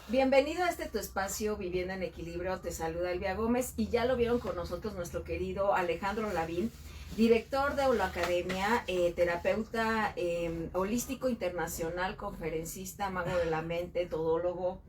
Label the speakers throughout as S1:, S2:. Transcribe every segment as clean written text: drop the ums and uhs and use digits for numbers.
S1: Bienvenido a tu espacio Vivienda en Equilibrio. Te saluda Elvia Gómez y ya lo vieron con nosotros nuestro querido Alejandro Lavín, director de Holoacademia, terapeuta holístico internacional, conferencista, mago de la mente, todólogo,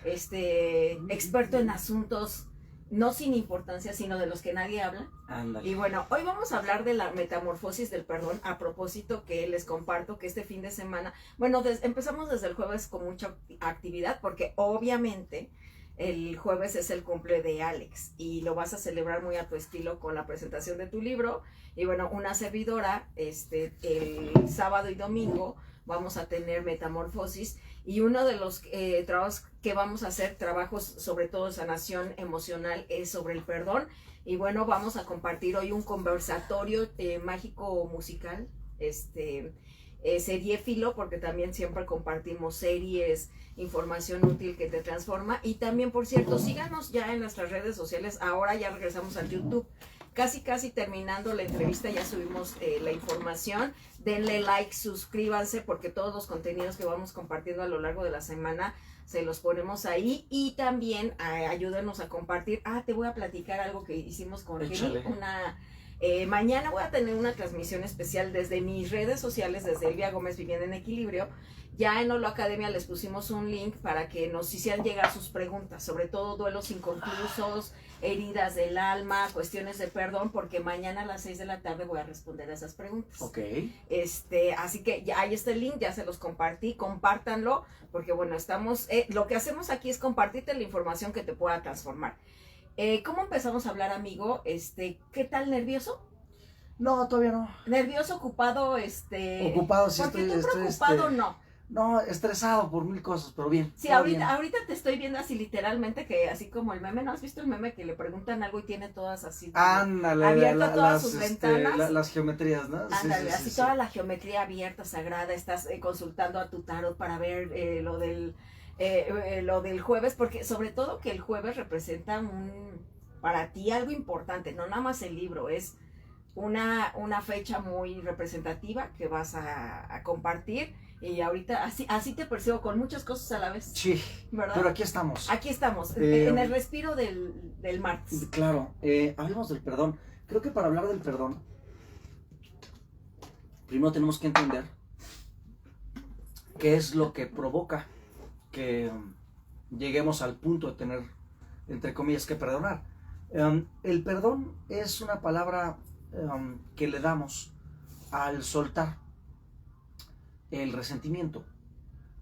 S1: experto en asuntos no sin importancia, sino de los que nadie habla.
S2: Ándale.
S1: Y bueno, hoy vamos a hablar de la metamorfosis del perdón, a propósito que les comparto que este fin de semana, bueno, empezamos desde el jueves con mucha actividad, porque obviamente el jueves es el cumple de Alex y lo vas a celebrar muy a tu estilo con la presentación de tu libro. Y bueno, una servidora, el sábado y domingo vamos a tener metamorfosis, y uno de los trabajos que vamos a hacer, trabajos sobre todo de sanación emocional, es sobre el perdón. Y bueno, vamos a compartir hoy un conversatorio mágico musical, seriéfilo, porque también siempre compartimos series, información útil que te transforma. Y también, por cierto, síganos ya en nuestras redes sociales. Ahora ya regresamos al YouTube. Casi terminando la entrevista ya subimos la información. Denle like, suscríbanse, porque todos los contenidos que vamos compartiendo a lo largo de la semana se los ponemos ahí. Y también ayúdenos a compartir. Te voy a platicar algo que hicimos con Kelly. Mañana voy a tener una transmisión especial desde mis redes sociales, desde Elvia Gómez Vivienda en Equilibrio. Ya en Holoacademia les pusimos un link para que nos hicieran llegar sus preguntas, sobre todo duelos inconclusos, heridas del alma, cuestiones de perdón, porque mañana a las 6 de la tarde voy a responder a esas preguntas.
S2: Ok.
S1: Así que ya ahí está el link, ya se los compartí, compártanlo, porque bueno, lo que hacemos aquí es compartirte la información que te pueda transformar. ¿Cómo empezamos a hablar, amigo? ¿Qué tal, nervioso?
S2: No, todavía no.
S1: ¿Nervioso, ocupado?
S2: Ocupado, sí,
S1: porque tú preocupado, no.
S2: No, estresado por mil cosas, pero bien.
S1: Sí, ahorita te estoy viendo así literalmente, que así como el meme, ¿no has visto el meme que le preguntan algo y tiene todas así?
S2: Ándale,
S1: abiertas todas sus ventanas.
S2: Las geometrías, ¿no?
S1: Ándale, sí, toda la geometría abierta, sagrada, estás consultando a tu tarot para ver lo del jueves, porque sobre todo que el jueves representa para ti algo importante, no nada más el libro, es una fecha muy representativa que vas a compartir. Y ahorita así te percibo, con muchas cosas a la vez.
S2: Sí, ¿verdad? Pero aquí estamos.
S1: Aquí estamos, en el respiro del martes.
S2: Claro, hablemos del perdón. Creo que para hablar del perdón, primero tenemos que entender qué es lo que provoca que lleguemos al punto de tener, entre comillas, que perdonar. El perdón es una palabra que le damos al soltar el resentimiento,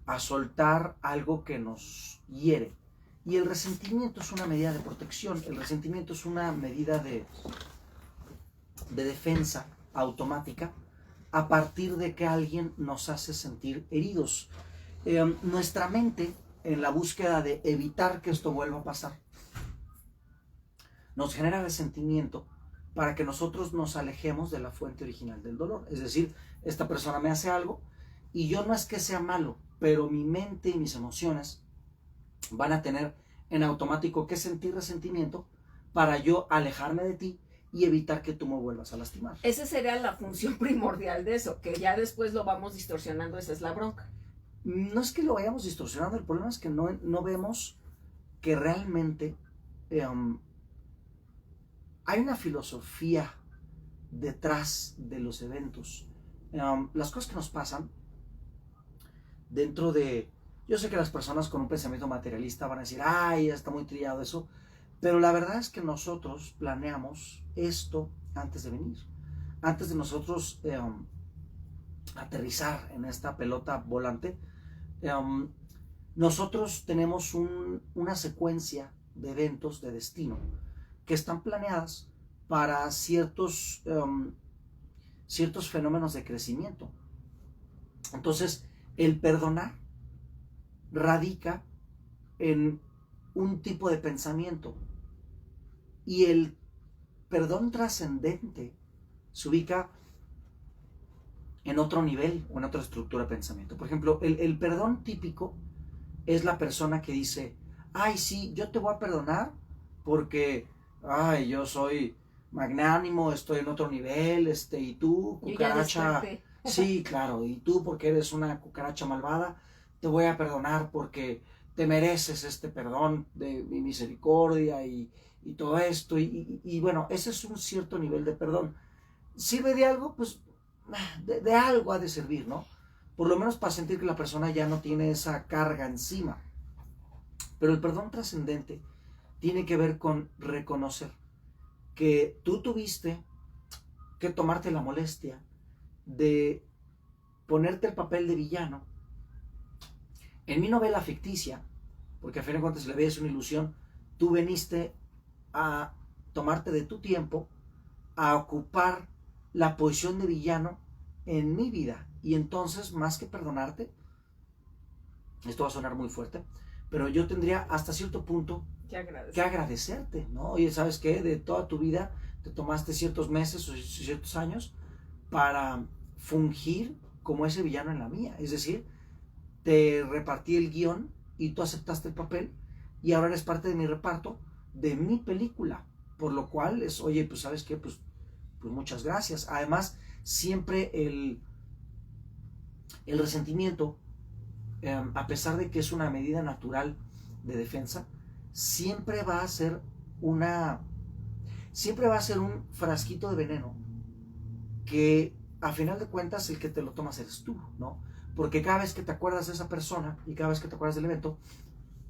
S2: a soltar algo que nos hiere. Y el resentimiento es una medida de protección, el resentimiento es una medida de defensa automática a partir de que alguien nos hace sentir heridos. Nuestra mente, en la búsqueda de evitar que esto vuelva a pasar, nos genera resentimiento para que nosotros nos alejemos de la fuente original del dolor. Es decir, esta persona me hace algo y yo no es que sea malo, pero mi mente y mis emociones van a tener en automático que sentir resentimiento para yo alejarme de ti y evitar que tú me vuelvas a lastimar.
S1: Esa sería la función primordial de eso, que ya después lo vamos distorsionando, esa es la bronca.
S2: No es que lo vayamos distorsionando, el problema es que no vemos que realmente hay una filosofía detrás de los eventos. Las cosas que nos pasan dentro de... Yo sé que las personas con un pensamiento materialista van a decir, ay, está muy trillado eso, pero la verdad es que nosotros planeamos esto antes de venir, antes de nosotros aterrizar en esta pelota volante. Nosotros tenemos una secuencia de eventos de destino que están planeadas para ciertos fenómenos de crecimiento. Entonces, el perdonar radica en un tipo de pensamiento, y el perdón trascendente se ubica en otro nivel o en otra estructura de pensamiento. Por ejemplo, el perdón típico es la persona que dice, ay, sí, yo te voy a perdonar porque, ay, yo soy magnánimo, estoy en otro nivel, y tú, cucaracha, sí, claro, y tú porque eres una cucaracha malvada, te voy a perdonar porque te mereces este perdón de mi misericordia y todo esto. Y bueno, ese es un cierto nivel de perdón. ¿Sirve de algo? Pues de algo ha de servir, ¿no? Por lo menos para sentir que la persona ya no tiene esa carga encima. Pero el perdón trascendente tiene que ver con reconocer que tú tuviste que tomarte la molestia de ponerte el papel de villano. En mi novela ficticia, porque a fin de cuentas la vida es una ilusión, tú veniste a tomarte de tu tiempo, a ocupar la posición de villano en mi vida. Y entonces, más que perdonarte, esto va a sonar muy fuerte, pero yo tendría hasta cierto punto que agradecerte, ¿no? Oye, ¿sabes qué? De toda tu vida te tomaste ciertos meses o ciertos años para fungir como ese villano en la mía. Es decir, te repartí el guión y tú aceptaste el papel y ahora eres parte de mi reparto, de mi película. Por lo cual es, oye, pues ¿sabes qué? Pues muchas gracias. Además, siempre el resentimiento, a pesar de que es una medida natural de defensa, siempre va a ser un frasquito de veneno que a final de cuentas el que te lo tomas eres tú, ¿no? Porque cada vez que te acuerdas de esa persona y cada vez que te acuerdas del evento,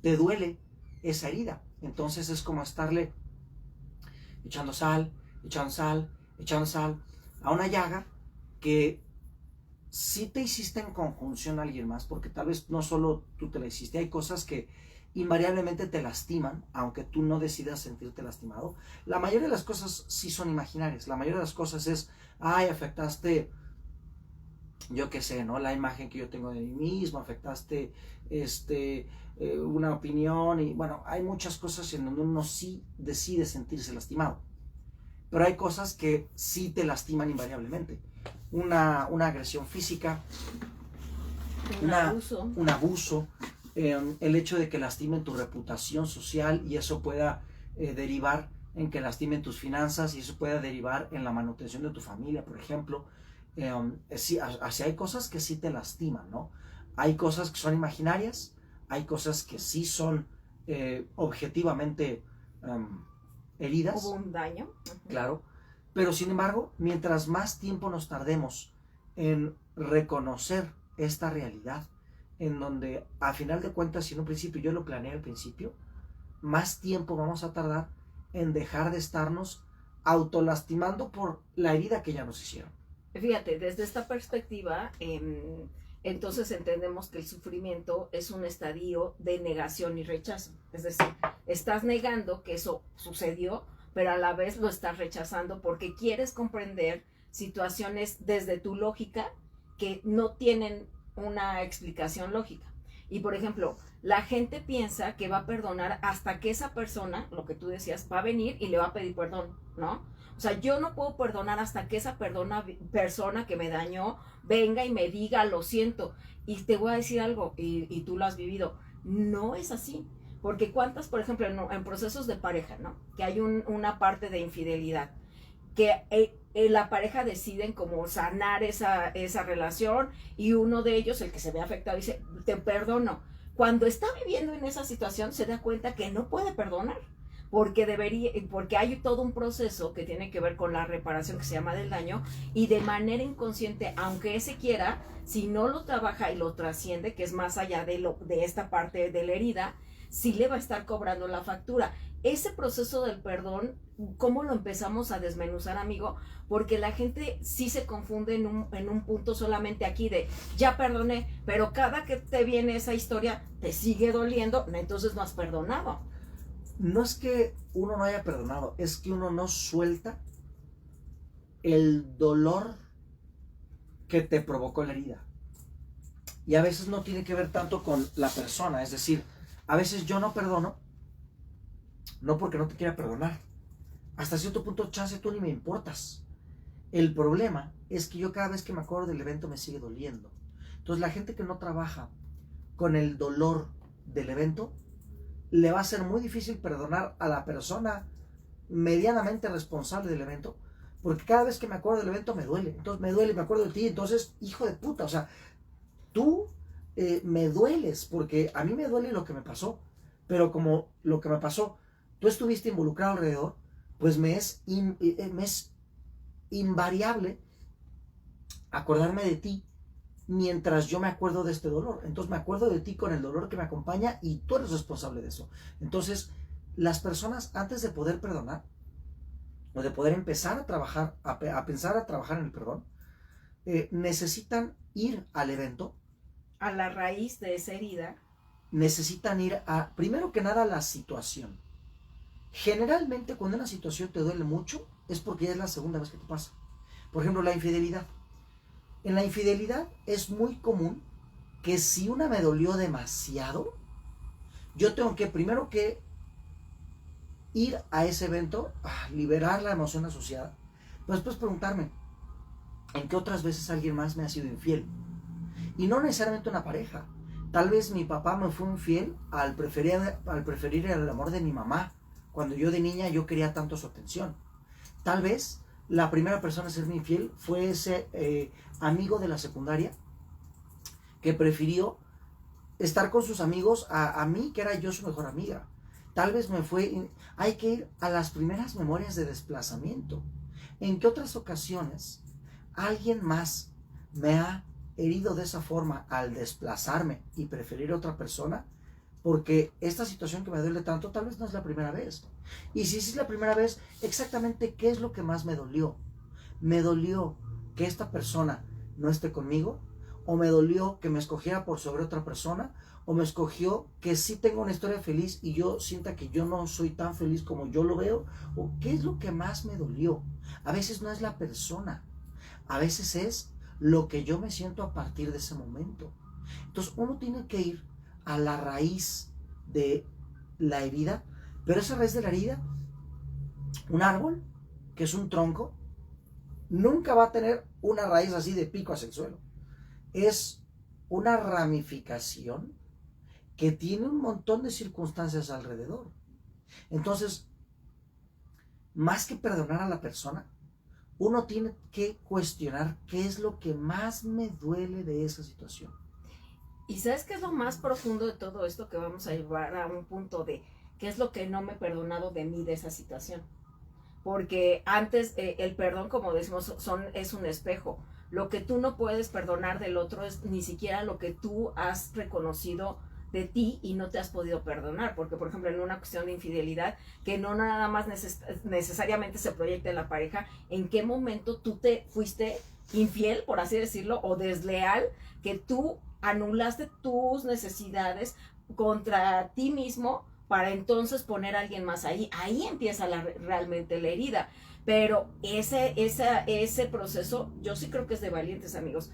S2: te duele esa herida. Entonces es como estarle echando sal, echando sal, echando sal a una llaga que sí te hiciste en conjunción a alguien más, porque tal vez no solo tú te la hiciste, hay cosas que invariablemente te lastiman, aunque tú no decidas sentirte lastimado. La mayoría de las cosas sí son imaginarias, la mayoría de las cosas es, ay, afectaste, yo qué sé, ¿no? La imagen que yo tengo de mí mismo, afectaste una opinión, y bueno, hay muchas cosas en donde uno sí decide sentirse lastimado, pero hay cosas que sí te lastiman invariablemente. Una agresión física, un abuso, el hecho de que lastimen tu reputación social y eso pueda derivar en que lastimen tus finanzas y eso pueda derivar en la manutención de tu familia, por ejemplo. Sí, así hay cosas que sí te lastiman, ¿no? Hay cosas que son imaginarias, hay cosas que sí son objetivamente heridas.
S1: Hubo un daño.
S2: Claro. Pero sin embargo, mientras más tiempo nos tardemos en reconocer esta realidad, en donde a final de cuentas, si en un principio yo lo planeé al principio, más tiempo vamos a tardar en dejar de estarnos autolastimando por la herida que ya nos hicieron.
S1: Fíjate, desde esta perspectiva, entonces entendemos que el sufrimiento es un estadio de negación y rechazo. Es decir, estás negando que eso sucedió, pero a la vez lo estás rechazando porque quieres comprender situaciones desde tu lógica que no tienen una explicación lógica. Y por ejemplo, la gente piensa que va a perdonar hasta que esa persona, lo que tú decías, va a venir y le va a pedir perdón, ¿no? O sea, yo no puedo perdonar hasta que esa persona que me dañó venga y me diga, lo siento. Y te voy a decir algo, y tú lo has vivido, no es así. Porque cuántas, por ejemplo, en procesos de pareja, ¿no? Que hay una parte de infidelidad, que la pareja deciden como sanar esa relación y uno de ellos, el que se ve afectado, dice, te perdono. Cuando está viviendo en esa situación se da cuenta que no puede perdonar, porque hay todo un proceso que tiene que ver con la reparación que se llama del daño y de manera inconsciente, aunque ese quiera, si no lo trabaja y lo trasciende, que es más allá de esta parte de la herida, sí le va a estar cobrando la factura. Ese proceso del perdón, ¿cómo lo empezamos a desmenuzar, amigo? Porque la gente sí se confunde en un punto solamente aquí de ya perdoné, pero cada que te viene esa historia te sigue doliendo, entonces no has perdonado.
S2: No es que uno no haya perdonado, es que uno no suelta el dolor que te provocó la herida. Y a veces no tiene que ver tanto con la persona, es decir, a veces yo no perdono, no porque no te quiera perdonar. Hasta cierto punto, chance, tú ni me importas. El problema es que yo cada vez que me acuerdo del evento me sigue doliendo. Entonces la gente que no trabaja con el dolor del evento, le va a ser muy difícil perdonar a la persona medianamente responsable del evento, porque cada vez que me acuerdo del evento me duele. Entonces me duele, me acuerdo de ti, entonces, hijo de puta, o sea, tú me dueles, porque a mí me duele lo que me pasó, pero como lo que me pasó, tú estuviste involucrado alrededor, pues me es invariable acordarme de ti mientras yo me acuerdo de este dolor. Entonces me acuerdo de ti con el dolor que me acompaña y tú eres responsable de eso. Entonces, las personas, antes de poder perdonar o de poder empezar a trabajar, a pensar a trabajar en el perdón, necesitan ir al evento,
S1: a la raíz de esa herida,
S2: necesitan ir a, primero que nada, la situación. Generalmente cuando una situación te duele mucho es porque ya es la segunda vez que te pasa. Por ejemplo, la infidelidad. En la infidelidad es muy común que si una me dolió demasiado, yo tengo que primero que ir a ese evento, liberar la emoción asociada, pero después preguntarme, ¿en qué otras veces alguien más me ha sido infiel? Y no necesariamente una pareja. Tal vez mi papá me fue infiel al preferir el amor de mi mamá. Cuando yo de niña yo quería tanto su atención. Tal vez la primera persona a serme infiel fue ese amigo de la secundaria que prefirió estar con sus amigos a mí, que era yo su mejor amiga. Tal vez me fue... Hay que ir a las primeras memorias de desplazamiento. ¿En qué otras ocasiones alguien más me ha herido de esa forma al desplazarme y preferir a otra persona? Porque esta situación que me duele tanto tal vez no es la primera vez. Y si es la primera vez, exactamente qué es lo que más me dolió. ¿Me dolió que esta persona no esté conmigo? ¿O me dolió que me escogiera por sobre otra persona? ¿O me escogió que sí tengo una historia feliz y yo sienta que yo no soy tan feliz como yo lo veo? ¿O qué es lo que más me dolió? A veces no es la persona, a veces es lo que yo me siento a partir de ese momento. Entonces uno tiene que ir a la raíz de la herida, pero esa raíz de la herida, un árbol, que es un tronco, nunca va a tener una raíz así de pico hacia el suelo. Es una ramificación que tiene un montón de circunstancias alrededor. Entonces, más que perdonar a la persona, uno tiene que cuestionar qué es lo que más me duele de esa situación.
S1: ¿Y sabes qué es lo más profundo de todo esto? Que vamos a llevar a un punto de qué es lo que no me he perdonado de mí de esa situación. Porque antes el perdón, como decimos, es un espejo. Lo que tú no puedes perdonar del otro es ni siquiera lo que tú has reconocido de ti y no te has podido perdonar. Porque, por ejemplo, en una cuestión de infidelidad, que no nada más necesariamente se proyecta en la pareja, ¿en qué momento tú te fuiste infiel, por así decirlo, o desleal, que tú anulaste tus necesidades contra ti mismo para entonces poner a alguien más ahí? Ahí empieza realmente la herida. Pero ese proceso yo sí creo que es de valientes, amigos.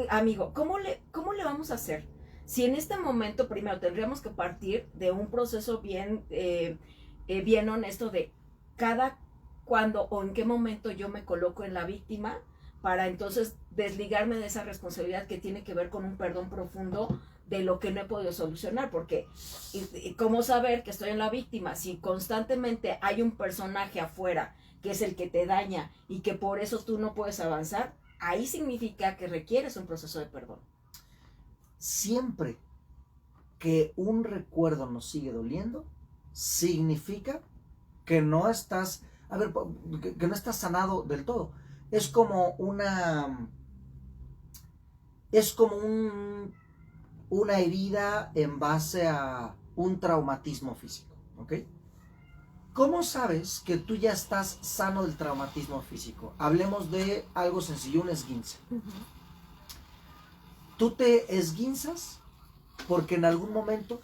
S1: Amigo, ¿cómo le vamos a hacer? Si en este momento primero tendríamos que partir de un proceso bien honesto de cuándo o en qué momento yo me coloco en la víctima, para entonces desligarme de esa responsabilidad que tiene que ver con un perdón profundo de lo que no he podido solucionar. Porque ¿cómo saber que estoy en la víctima? Si constantemente hay un personaje afuera que es el que te daña y que por eso tú no puedes avanzar, ahí significa que requieres un proceso de perdón.
S2: Siempre que un recuerdo nos sigue doliendo, significa que no estás, que no estás sanado del todo. Es como una herida en base a un traumatismo físico, ¿ok? ¿Cómo sabes que tú ya estás sano del traumatismo físico? Hablemos de algo sencillo, un esguince. Tú te esguinzas porque en algún momento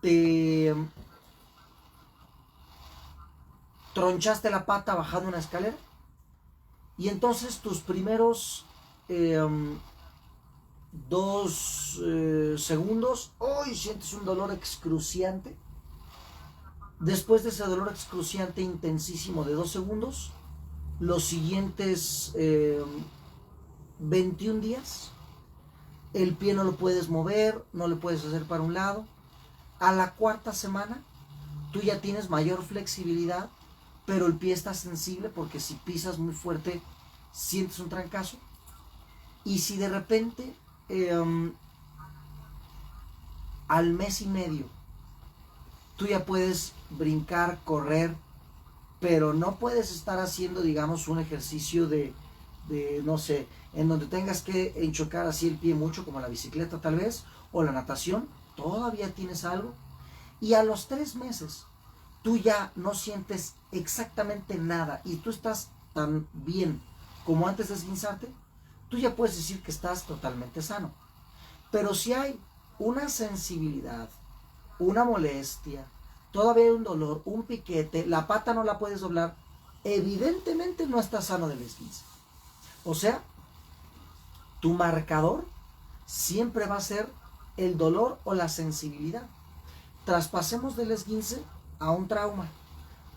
S2: te tronchaste la pata bajando una escalera y entonces tus primeros 2 segundos, hoy sientes un dolor excruciante. Después de ese dolor excruciante intensísimo de 2 segundos, los siguientes 21 días, el pie no lo puedes mover, no le puedes hacer para un lado. A la 4ª semana, tú ya tienes mayor flexibilidad, pero el pie está sensible porque si pisas muy fuerte, sientes un trancazo. Y si de repente al mes y medio, tú ya puedes brincar, correr, pero no puedes estar haciendo, digamos, un ejercicio de no sé, en donde tengas que enchocar así el pie mucho, como la bicicleta tal vez, o la natación. Todavía tienes algo. Y a los 3 meses, tú ya no sientes exactamente nada y tú estás tan bien como antes de esguinzarte, tú ya puedes decir que estás totalmente sano. Pero si hay una sensibilidad, una molestia, todavía hay un dolor, un piquete, la pata no la puedes doblar, evidentemente no estás sano del esguince. O sea, tu marcador siempre va a ser el dolor o la sensibilidad. Traspasemos del esguince a un trauma,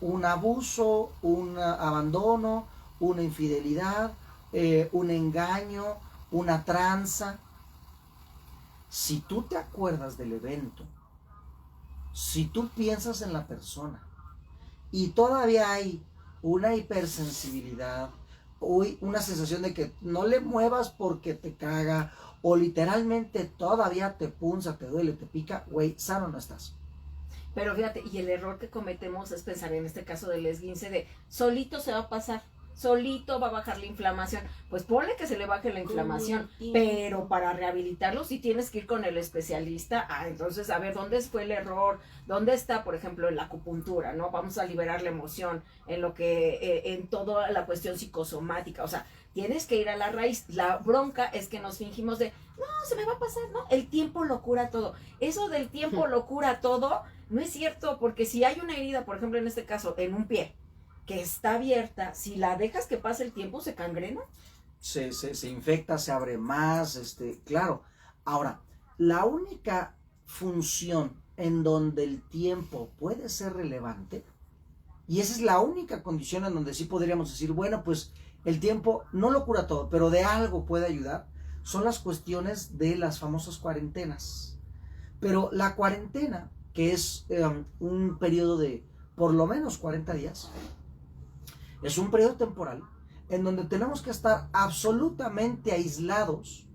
S2: un abuso, un abandono, una infidelidad, un engaño, una tranza. Si tú te acuerdas del evento, si tú piensas en la persona y todavía hay una hipersensibilidad, o una sensación de que no le muevas porque te caga, o literalmente todavía te punza, te duele, te pica, güey, sano no estás.
S1: Pero fíjate, y el error que cometemos es pensar en este caso del esguince de solito se va a pasar, solito va a bajar la inflamación. Pues ponle que se le baje la inflamación, pero para rehabilitarlo sí tienes que ir con el especialista. Entonces, a ver, ¿dónde fue el error? ¿Dónde está, por ejemplo, en la acupuntura, no? Vamos a liberar la emoción en lo que, en toda la cuestión psicosomática. O sea, tienes que ir a la raíz. La bronca es que nos fingimos de, no, se me va a pasar, ¿no? El tiempo lo cura todo. Eso del tiempo lo cura todo no es cierto, porque si hay una herida, por ejemplo, en este caso, en un pie, que está abierta, si la dejas que pase el tiempo, se cangrena.
S2: Se infecta, se abre más, claro. Ahora, la única función en donde el tiempo puede ser relevante, y esa es la única condición en donde sí podríamos decir, bueno, pues el tiempo no lo cura todo, pero de algo puede ayudar, son las cuestiones de las famosas cuarentenas. Pero la cuarentena, que es un periodo de por lo menos 40 días, es un periodo temporal en donde tenemos que estar absolutamente aislados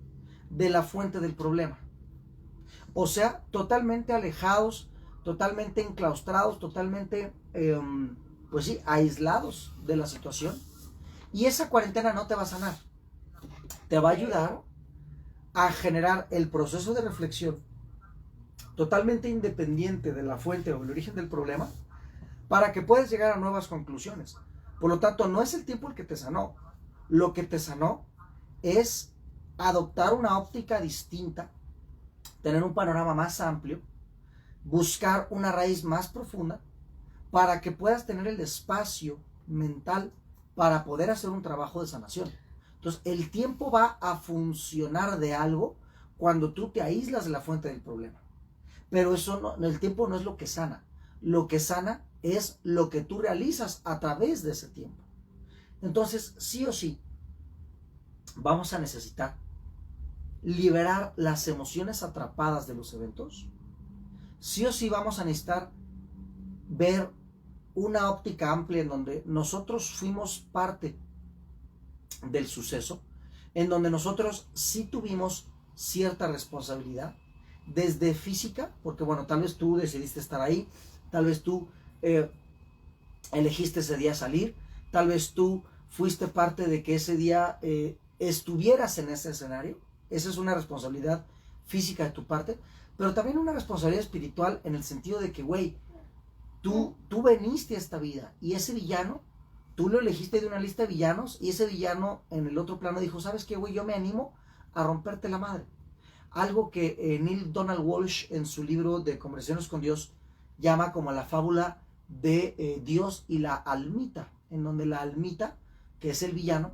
S2: de la fuente del problema. O sea, totalmente alejados, totalmente enclaustrados, totalmente, pues sí, aislados de la situación. Y esa cuarentena no te va a sanar. Te va a ayudar a generar el proceso de reflexión totalmente independiente de la fuente o el origen del problema para que puedas llegar a nuevas conclusiones. Por lo tanto, no es el tiempo el que te sanó. Lo que te sanó es adoptar una óptica distinta, tener un panorama más amplio, buscar una raíz más profunda para que puedas tener el espacio mental para poder hacer un trabajo de sanación. Entonces, el tiempo va a funcionar de algo cuando tú te aíslas de la fuente del problema. Pero eso no, el tiempo no es lo que sana. Lo que sana es lo que tú realizas a través de ese tiempo. Entonces, sí o sí, vamos a necesitar liberar las emociones atrapadas de los eventos. Sí o sí vamos a necesitar ver una óptica amplia en donde nosotros fuimos parte del suceso, en donde nosotros sí tuvimos cierta responsabilidad, desde física, porque bueno, tal vez tú decidiste estar ahí, tal vez tú elegiste ese día salir, tal vez tú fuiste parte de que ese día estuvieras en ese escenario. Esa es una responsabilidad física de tu parte, pero también una responsabilidad espiritual en el sentido de que, güey, tú veniste a esta vida y ese villano, tú lo elegiste de una lista de villanos y ese villano en el otro plano dijo, ¿sabes qué, güey? Yo me animo a romperte la madre. Algo que Neil Donald Walsh en su libro de Conversaciones con Dios llama como la fábula de Dios y la almita, en donde la almita, que es el villano,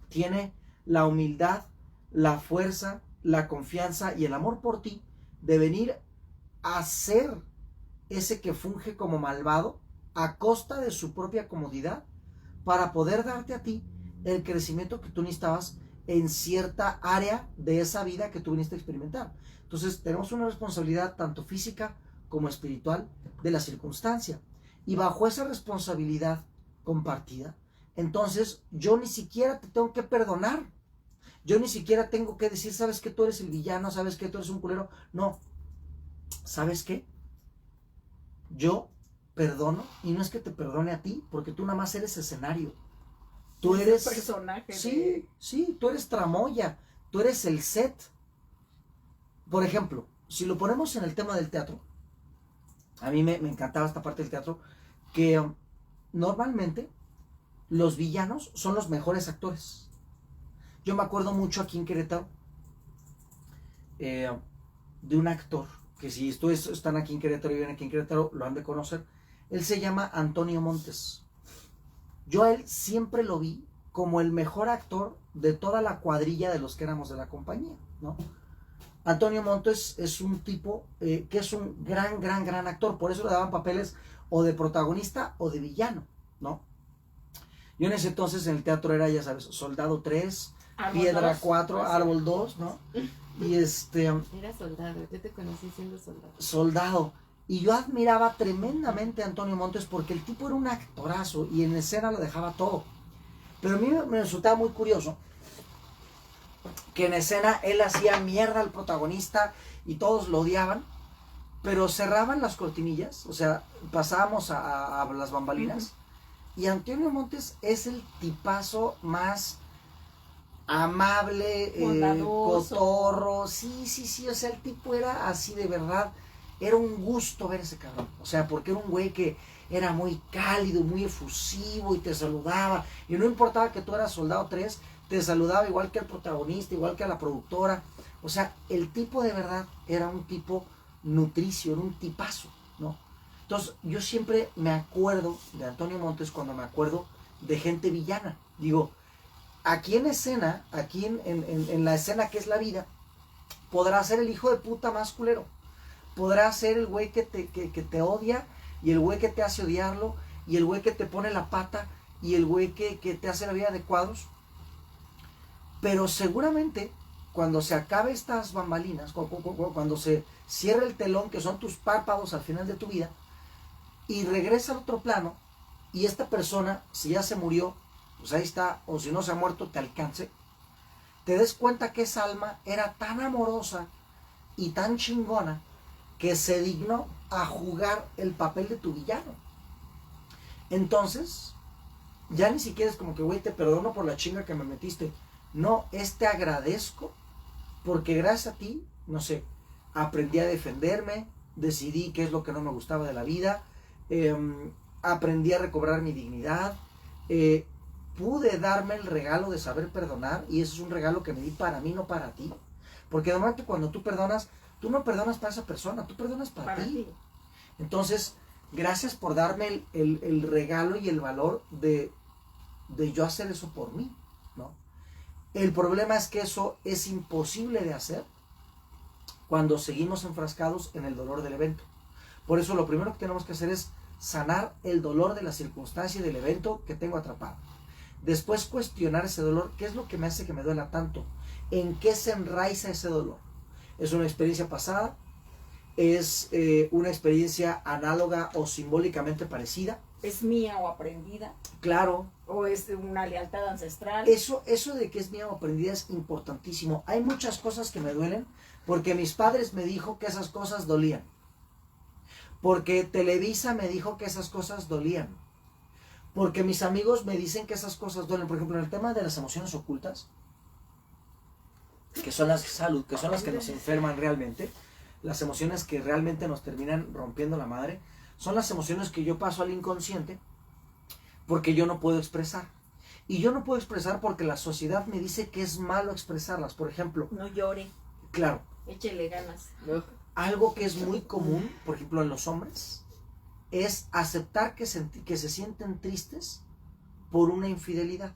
S2: tiene la humildad, la fuerza, la confianza y el amor por ti de venir a ser ese que funge como malvado a costa de su propia comodidad para poder darte a ti el crecimiento que tú necesitabas en cierta área de esa vida que tú viniste a experimentar. Entonces tenemos una responsabilidad tanto física como espiritual de la circunstancia, y bajo esa responsabilidad compartida, entonces yo ni siquiera te tengo que perdonar, yo ni siquiera tengo que decir, sabes que tú eres el villano, sabes que tú eres un culero. No, ¿sabes qué? Yo perdono, y no es que te perdone a ti, porque tú nada más eres escenario. Tú eres
S1: personaje.
S2: Sí, sí, tú eres tramoya, tú eres el set. Por ejemplo, si lo ponemos en el tema del teatro, a mí me encantaba esta parte del teatro, que normalmente los villanos son los mejores actores. Yo me acuerdo mucho aquí en Querétaro de un actor, que si ustedes están aquí en Querétaro y viven aquí en Querétaro, lo han de conocer. Él se llama Antonio Montes. Yo a él siempre lo vi como el mejor actor de toda la cuadrilla de los que éramos de la compañía, ¿no? Antonio Montes es un tipo que es un gran actor, por eso le daban papeles o de protagonista o de villano, ¿no? Yo en ese entonces en el teatro era, ya sabes, Soldado 3, Piedra 4, Árbol 2, ¿no? Y
S3: Era soldado, yo te conocí siendo soldado.
S2: Soldado. Y yo admiraba tremendamente a Antonio Montes porque el tipo era un actorazo y en escena lo dejaba todo. Pero a mí me resultaba muy curioso que en escena él hacía mierda al protagonista y todos lo odiaban, pero cerraban las cortinillas, o sea, pasábamos a las bambalinas, y Antonio Montes es el tipazo más amable, cotorro, sí, o sea, el tipo era así de verdad, era un gusto ver ese cabrón, o sea, porque era un güey que era muy cálido, muy efusivo y te saludaba, y no importaba que tú eras Soldado 3, te saludaba igual que el protagonista, igual que a la productora, o sea, el tipo de verdad era un tipo nutricio, era un tipazo, ¿no? Entonces, yo siempre me acuerdo de Antonio Montes cuando me acuerdo de gente villana, digo, aquí en escena, aquí en la escena que es la vida, podrá ser el hijo de puta más culero, podrá ser el güey que te odia, y el güey que te hace odiarlo, y el güey que te pone la pata, y el güey que te hace la vida de cuadros, pero seguramente cuando se acabe estas bambalinas, cuando se cierre el telón, que son tus párpados al final de tu vida, y regresa al otro plano, y esta persona, si ya se murió, pues ahí está, o si no se ha muerto, te alcance, te des cuenta que esa alma era tan amorosa y tan chingona que se dignó a jugar el papel de tu villano. Entonces, ya ni siquiera es como que, güey, te perdono por la chinga que me metiste. No, te agradezco porque gracias a ti, no sé, aprendí a defenderme, decidí qué es lo que no me gustaba de la vida, aprendí a recobrar mi dignidad, pude darme el regalo de saber perdonar, y eso es un regalo que me di para mí, no para ti. Porque normalmente cuando tú perdonas, tú no perdonas para esa persona, tú perdonas para ti. Entonces, gracias por darme el regalo y el valor de yo hacer eso por mí, ¿no? El problema es que eso es imposible de hacer cuando seguimos enfrascados en el dolor del evento. Por eso lo primero que tenemos que hacer es sanar el dolor de la circunstancia y del evento que tengo atrapado. Después cuestionar ese dolor, ¿qué es lo que me hace que me duela tanto? ¿En qué se enraiza ese dolor? ¿Es una experiencia pasada? ¿Es una experiencia análoga o simbólicamente parecida?
S1: ¿Es mía o aprendida?
S2: Claro.
S1: ¿O es una lealtad ancestral?
S2: Eso de que es mía o aprendida es importantísimo. Hay muchas cosas que me duelen porque mis padres me dijo que esas cosas dolían. Porque Televisa me dijo que esas cosas dolían. Porque mis amigos me dicen que esas cosas duelen. Por ejemplo, en el tema de las emociones ocultas, que son las que nos enferman realmente, las emociones que realmente nos terminan rompiendo la madre, son las emociones que yo paso al inconsciente porque yo no puedo expresar. Y yo no puedo expresar porque la sociedad me dice que es malo expresarlas. Por ejemplo,
S1: no llore.
S2: Claro.
S1: Échele ganas.
S2: Algo que es muy común, por ejemplo, en los hombres, es aceptar que se sienten tristes por una infidelidad.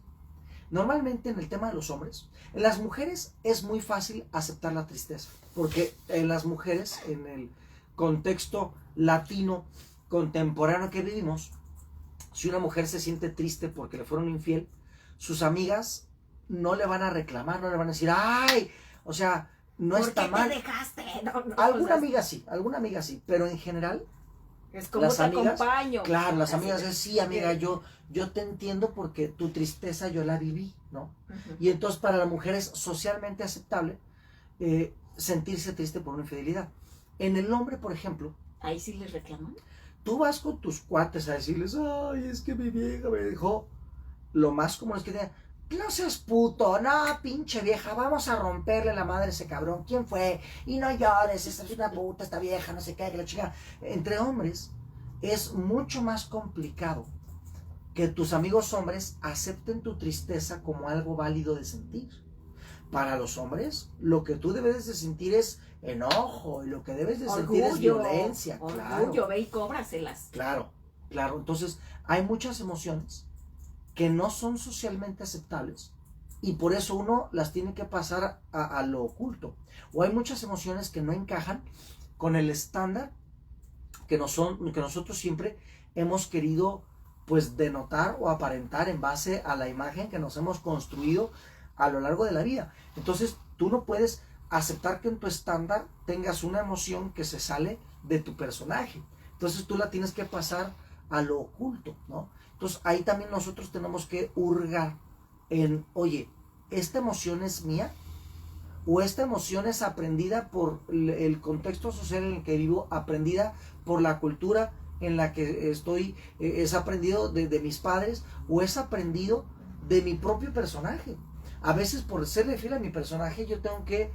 S2: Normalmente en el tema de los hombres, en las mujeres es muy fácil aceptar la tristeza, porque en las mujeres, en el contexto latino contemporáneo que vivimos, si una mujer se siente triste porque le fueron infiel, sus amigas no le van a reclamar, no le van a decir, ¡ay! O sea, no está mal.
S1: ¿Por qué te dejaste? No,
S2: alguna amiga sí, pero en general
S1: es como
S2: las
S1: te
S2: amigas,
S1: acompaño.
S2: claro, las amigas es, sí, amiga, yo te entiendo porque tu tristeza yo la viví, ¿no? Y entonces para la mujer es socialmente aceptable sentirse triste por una infidelidad. En el hombre, por ejemplo,
S1: Ahí sí les reclaman.
S2: tú vas con tus cuates a decirles, ay, es que mi vieja me dejó. Lo más común es que te digan, no seas puto, no, pinche vieja, vamos a romperle la madre a ese cabrón. ¿Quién fue? Y no llores, esta es una puta, esta vieja, no sé qué, que la chica. Entre hombres es mucho más complicado que tus amigos hombres acepten tu tristeza como algo válido de sentir. Para los hombres, lo que tú debes de sentir es enojo, y lo que debes de sentir es violencia.
S1: Orgullo,
S2: Claro,
S1: ve y cóbraselas.
S2: claro, claro. Entonces, hay muchas emociones que no son socialmente aceptables y por eso uno las tiene que pasar a lo oculto. O hay muchas emociones que no encajan con el estándar que nosotros siempre hemos querido pues denotar o aparentar en base a la imagen que nos hemos construido a lo largo de la vida. Entonces tú no puedes aceptar que en tu estándar tengas una emoción que se sale de tu personaje. Entonces tú la tienes que pasar a lo oculto, ¿no? Entonces ahí también nosotros tenemos que hurgar en, oye, ¿esta emoción es mía? ¿O esta emoción es aprendida por el contexto social en el que vivo, aprendida por la cultura en la que estoy, es aprendido de mis padres, o es aprendido de mi propio personaje? A veces por serle fiel a mi personaje yo tengo que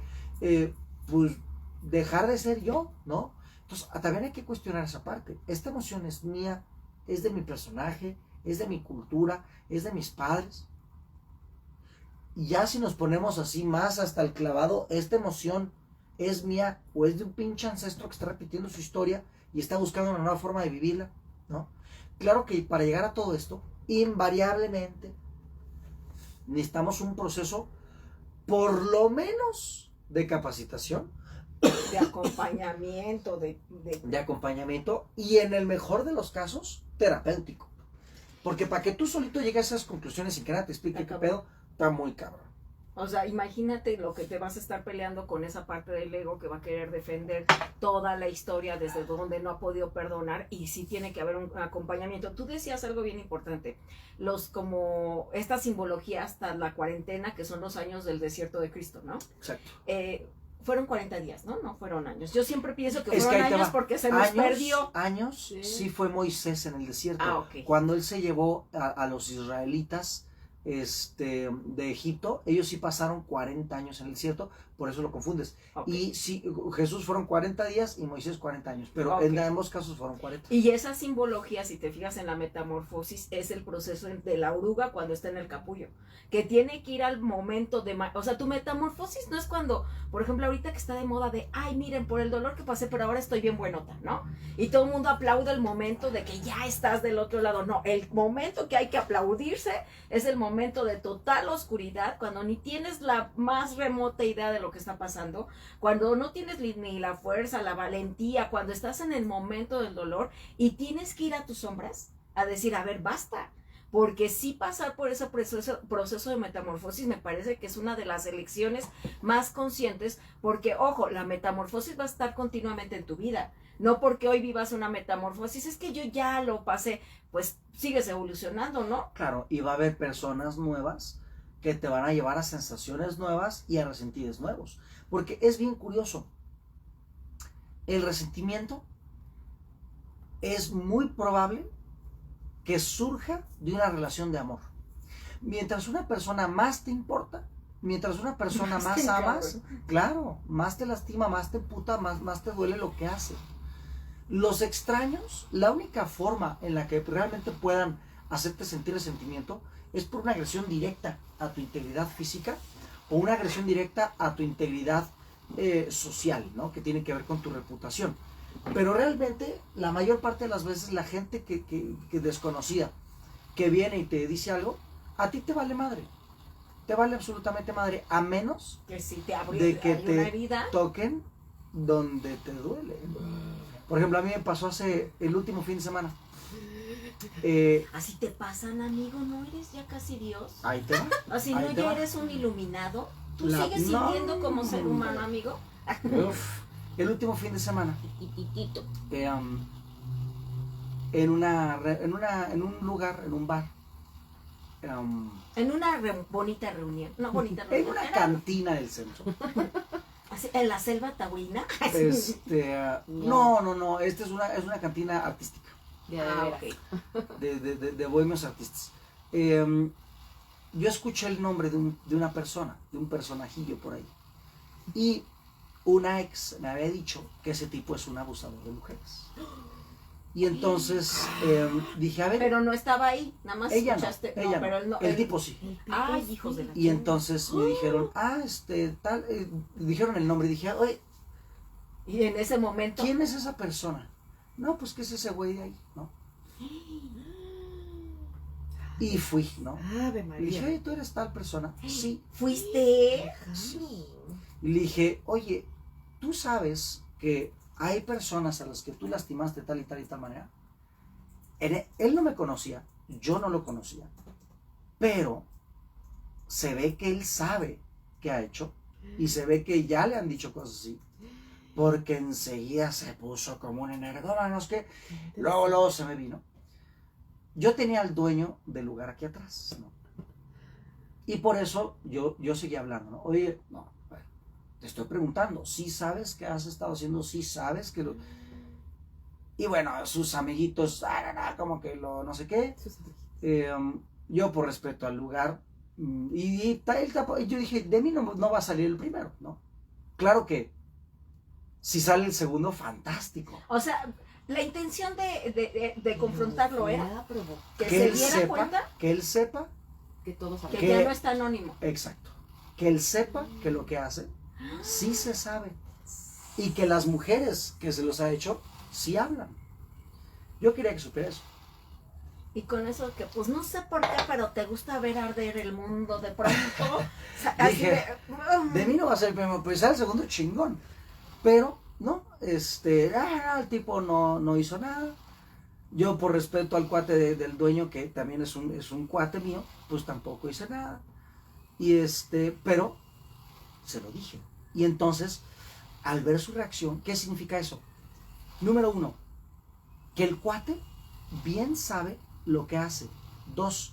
S2: pues dejar de ser yo, ¿no? Entonces también hay que cuestionar esa parte. ¿Esta emoción es mía? ¿Es de mi personaje? ¿Es de mi cultura? ¿Es de mis padres? Y ya si nos ponemos así más hasta el clavado, ¿esta emoción es mía o es de un pinche ancestro que está repitiendo su historia y está buscando una nueva forma de vivirla, ¿no? Claro que para llegar a todo esto, invariablemente necesitamos un proceso por lo menos de capacitación,
S1: De acompañamiento,
S2: de acompañamiento y en el mejor de los casos, terapéutico. Porque para que tú solito llegues a esas conclusiones sin que nadie te explique qué pedo, está muy cabrón.
S1: O sea, imagínate lo que te vas a estar peleando con esa parte del ego que va a querer defender toda la historia desde donde no ha podido perdonar, y sí tiene que haber un acompañamiento. Tú decías algo bien importante, como esta simbología hasta la cuarentena, que son los años del desierto de Cristo, ¿no?
S2: Exacto.
S1: Fueron 40 días, ¿no? No fueron años. Yo siempre pienso que
S2: Es
S1: fueron
S2: que
S1: años porque se nos perdió.
S2: Años, sí fue Moisés en el desierto.
S1: Okay.
S2: Cuando él se llevó a los israelitas de Egipto, ellos sí pasaron 40 años en el desierto, por eso lo confundes. Okay. Y sí, Jesús fueron 40 días y Moisés 40 años, pero en ambos casos fueron 40.
S1: Y esa simbología, si te fijas en la metamorfosis, es el proceso de la oruga cuando está en el capullo, que tiene que ir al momento de... O sea, tu metamorfosis no es cuando, por ejemplo, ahorita que está de moda de, ay, miren, por el dolor que pasé, pero ahora estoy bien buenota, ¿no? Y todo el mundo aplaude el momento de que ya estás del otro lado. No, el momento que hay que aplaudirse es el momento de total oscuridad, cuando ni tienes la más remota idea de lo que está pasando, cuando no tienes ni la fuerza, la valentía, cuando estás en el momento del dolor y tienes que ir a tus sombras a decir, a ver, basta. Porque sí, pasar por ese proceso de metamorfosis me parece que es una de las elecciones más conscientes, porque, ojo, la metamorfosis va a estar continuamente en tu vida. No porque hoy vivas una metamorfosis, es que yo ya lo pasé, pues sigues evolucionando, ¿no?
S2: Claro, y va a haber personas nuevas que te van a llevar a sensaciones nuevas y a resentires nuevos. Porque es bien curioso. El resentimiento es muy probable que surja de una relación de amor. Mientras una persona más te importa, mientras una persona más amas, claro, más te lastima, más te emputa, más te duele lo que hace. Los extraños, la única forma en la que realmente puedan hacerte sentir resentimiento es por una agresión directa a tu integridad física o una agresión directa a tu integridad social, ¿no? Que tiene que ver con tu reputación. Pero realmente, la mayor parte de las veces, la gente que desconocida, que viene y te dice algo, a ti te vale madre. Te vale absolutamente madre, a menos
S1: que si te
S2: de que te toquen donde te duele. Por ejemplo, a mí me pasó el último fin de semana.
S1: Así te pasan, amigo, ¿no eres ya casi Dios?
S2: Ahí te va.
S1: Así no ya eres un iluminado. ¿Tú sigues sintiendo como ser humano, amigo?
S2: Uf, el último fin de semana. En un lugar, en un bar.
S1: En una bonita reunión. No bonita reunión.
S2: En una cantina del centro.
S1: ¿Así, en la selva taurina?
S2: No, esta es una cantina artística,
S3: Ya,
S1: Ok.
S2: de bohemios artistas. Yo escuché el nombre de una persona, de un personajillo por ahí. Y una ex me había dicho que ese tipo es un abusador de mujeres. Y entonces dije, a ver,
S1: Pero no estaba ahí, nada más
S2: ella
S1: escuchaste.
S2: no, ella
S1: pero
S2: no,
S1: él no.
S2: el tipo sí.
S1: Ay, hijos de la
S2: Y entonces me dijeron, tal, dijeron el nombre, y dije, oye,
S1: Y en ese momento.
S2: ¿quién es esa persona? No, pues que es ese güey de ahí, ¿no? Y fui, ¿no?
S3: Ave
S2: Y le dije,
S3: María.
S2: oye, ¿tú eres tal persona? Sí.
S1: ¿Fuiste?
S2: Y le dije, oye, ¿tú sabes que hay personas a las que tú lastimaste de tal y tal y tal manera? Él no me conocía, yo no lo conocía, pero se ve que él sabe qué ha hecho y se ve que ya le han dicho cosas así, porque enseguida se puso como un energúmeno, no es que luego se me vino. Yo tenía al dueño del lugar aquí atrás, ¿no? Y por eso yo seguía hablando, ¿no? Oye, no, a ver, te estoy preguntando, ¿sí sabes qué has estado haciendo? ¿Sí sabes que lo...? Y bueno, sus amiguitos, como que lo no sé qué. Yo por respeto al lugar, yo dije, de mí no va a salir el primero, ¿no? Claro que si sale el segundo, fantástico.
S1: O sea, la intención de confrontarlo era que
S2: Que
S1: se
S2: él
S1: diera
S2: sepa,
S1: cuenta
S2: que él sepa,
S3: Que todos
S1: que
S3: saben.
S1: ya no está anónimo.
S2: exacto, que él sepa que lo que hace sí se sabe y que las mujeres que se los ha hecho sí hablan. Yo quería que supiera eso.
S1: Y con eso que, pues no sé por qué, pero te gusta ver arder el mundo de pronto. O sea, así
S2: Dije, de mí no va a ser el primero, pues el segundo chingón. Pero, no, el tipo no hizo nada. Yo por respeto al cuate del dueño, que también es un cuate mío, pues tampoco hice nada. Y pero se lo dije. Y entonces, al ver su reacción, ¿qué significa eso? Número 1, que el cuate bien sabe lo que hace. 2,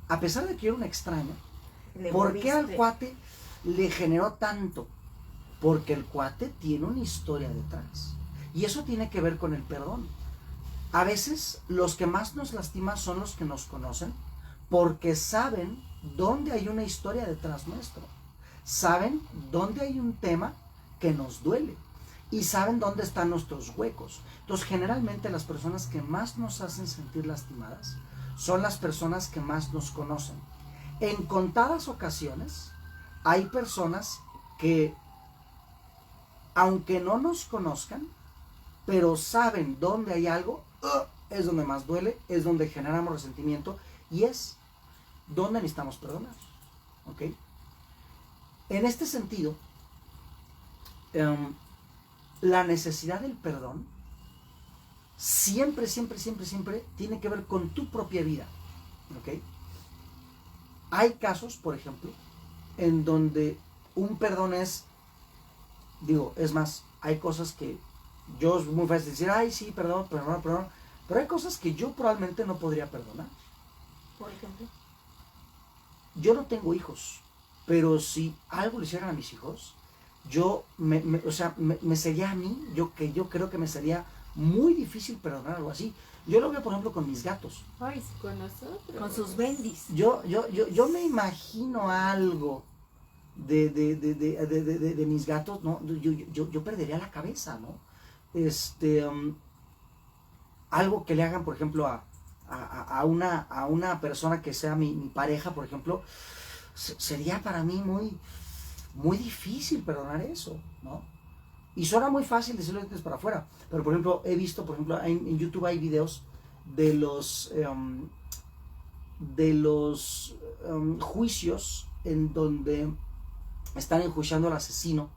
S2: a pesar de que era una extraña, ¿por qué al cuate le generó tanto? Porque el cuate tiene una historia detrás. Y eso tiene que ver con el perdón. A veces los que más nos lastiman son los que nos conocen porque saben dónde hay una historia detrás nuestro. Saben dónde hay un tema que nos duele. Y saben dónde están nuestros huecos. Entonces, generalmente las personas que más nos hacen sentir lastimadas son las personas que más nos conocen. En contadas ocasiones, hay personas que, aunque no nos conozcan, pero saben dónde hay algo, es donde más duele, es donde generamos resentimiento y es donde necesitamos perdonar. ¿Ok? En este sentido, la necesidad del perdón siempre tiene que ver con tu propia vida. ¿Ok? Hay casos, por ejemplo, en donde un perdón es más, hay cosas que yo es muy fácil decir, ay, sí, perdón, pero hay cosas que yo probablemente no podría perdonar.
S1: Por ejemplo.
S2: Yo no tengo hijos, pero si algo le hicieran a mis hijos, me sería a mí, yo creo que me sería muy difícil perdonar algo así. Yo lo veo, por ejemplo, con mis gatos.
S3: Ay, con nosotros.
S1: Con sus bendis.
S2: Yo me imagino algo de mis gatos, ¿no? Yo perdería la cabeza, ¿no? Algo que le hagan, por ejemplo, a una persona que sea mi pareja, por ejemplo, sería para mí muy difícil perdonar eso, ¿no? Y suena muy fácil decirlo desde para afuera, pero por ejemplo, he visto, en YouTube hay videos de los juicios en donde están enjuiciando al asesino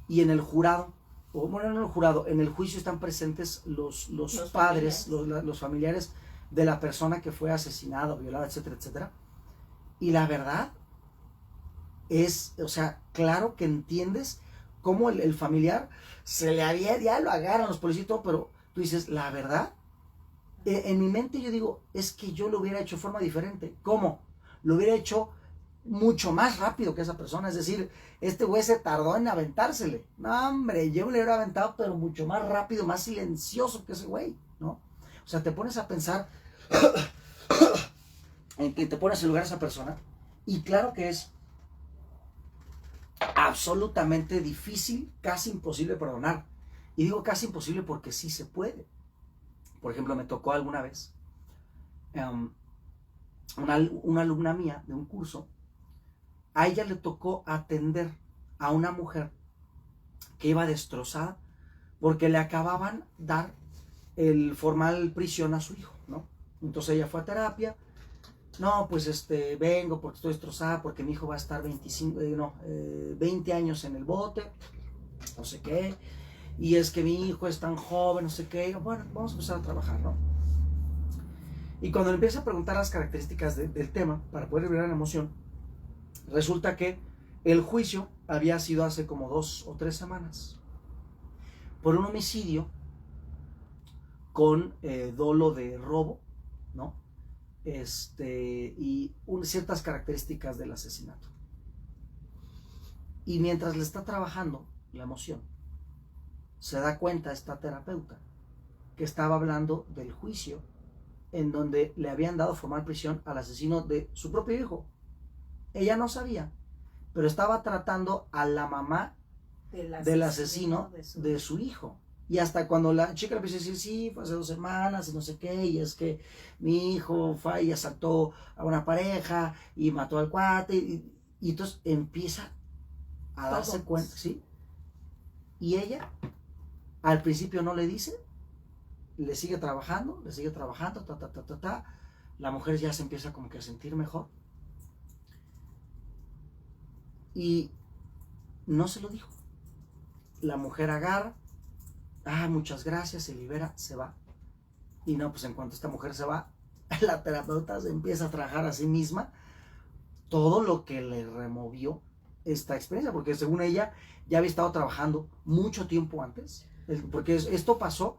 S2: y en el jurado, o bueno, no en el jurado, en el juicio están presentes los padres, los familiares de la persona que fue asesinada, violada, etcétera, etcétera. Y la verdad es, o sea, claro que entiendes cómo el familiar ya lo agarran los policías y todo, pero tú dices, la verdad, en mi mente yo digo, es que yo lo hubiera hecho de forma diferente. ¿Cómo? Lo hubiera hecho mucho más rápido que esa persona. Es decir, este güey se tardó en aventársele. No, hombre, yo me le hubiera aventado, pero mucho más rápido, más silencioso que ese güey, ¿no? O sea, te pones a pensar en que te pones en lugar de esa persona, y claro que es absolutamente difícil, casi imposible perdonar. Y digo casi imposible porque sí se puede. Por ejemplo, me tocó alguna vez una alumna mía de un curso, a ella le tocó atender a una mujer que iba destrozada porque le acababan dar el formal prisión a su hijo, ¿no? Entonces ella fue a terapia. No, pues vengo porque estoy destrozada, porque mi hijo va a estar 20 años en el bote, no sé qué, y es que mi hijo es tan joven, no sé qué. Bueno, vamos a empezar a trabajar, ¿no? Y cuando le empieza a preguntar las características del tema para poder liberar la emoción, resulta que el juicio había sido hace como 2 o 3 semanas por un homicidio con dolo de robo, ¿no? Y ciertas características del asesinato. Y mientras le está trabajando la emoción, se da cuenta esta terapeuta que estaba hablando del juicio en donde le habían dado formal prisión al asesino de su propio hijo. Ella no sabía, pero estaba tratando a la mamá del asesino de su hijo. Y hasta cuando la chica le empieza a decir, sí, fue hace 2 semanas y no sé qué, y es que mi hijo fue y asaltó a una pareja y mató al cuate, y entonces empieza a darse cuenta, ¿sí? Y ella al principio no le dice, le sigue trabajando, la mujer ya se empieza como que a sentir mejor. Y no se lo dijo. La mujer agarra, muchas gracias, se libera, se va. Y no, pues en cuanto esta mujer se va, la terapeuta se empieza a trabajar a sí misma todo lo que le removió esta experiencia, porque según ella ya había estado trabajando mucho tiempo antes, porque esto pasó,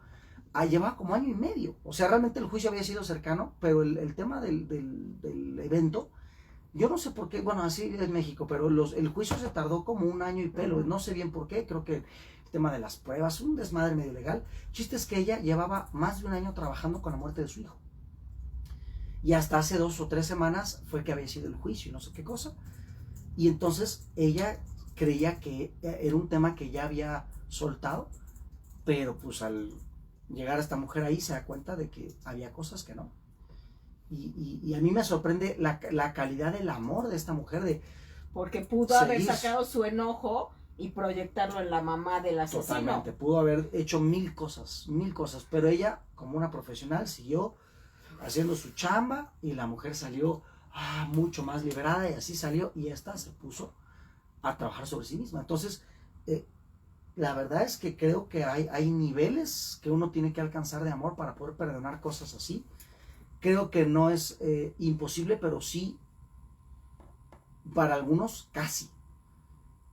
S2: llevaba como 1 año y medio. O sea, realmente el juicio había sido cercano, pero el tema del evento, yo no sé por qué, bueno, así es México, pero el juicio se tardó como 1 año y pelo, no sé bien por qué, creo que el tema de las pruebas, un desmadre medio legal. Chiste es que ella llevaba más de 1 año trabajando con la muerte de su hijo. Y hasta hace 2 o 3 semanas fue que había sido el juicio y no sé qué cosa. Y entonces ella creía que era un tema que ya había soltado, pero pues al llegar a esta mujer ahí se da cuenta de que había cosas que no. Y a mí me sorprende la calidad del amor de esta mujer.
S1: Porque pudo haber sacado su enojo y proyectarlo en la mamá del asesino.
S2: Totalmente, pudo haber hecho 1000 cosas, pero ella, como una profesional, siguió haciendo su chamba y la mujer salió mucho más liberada, y así salió, y esta se puso a trabajar sobre sí misma. Entonces, la verdad es que creo que hay niveles que uno tiene que alcanzar de amor para poder perdonar cosas así. Creo que no es imposible, pero sí, para algunos casi.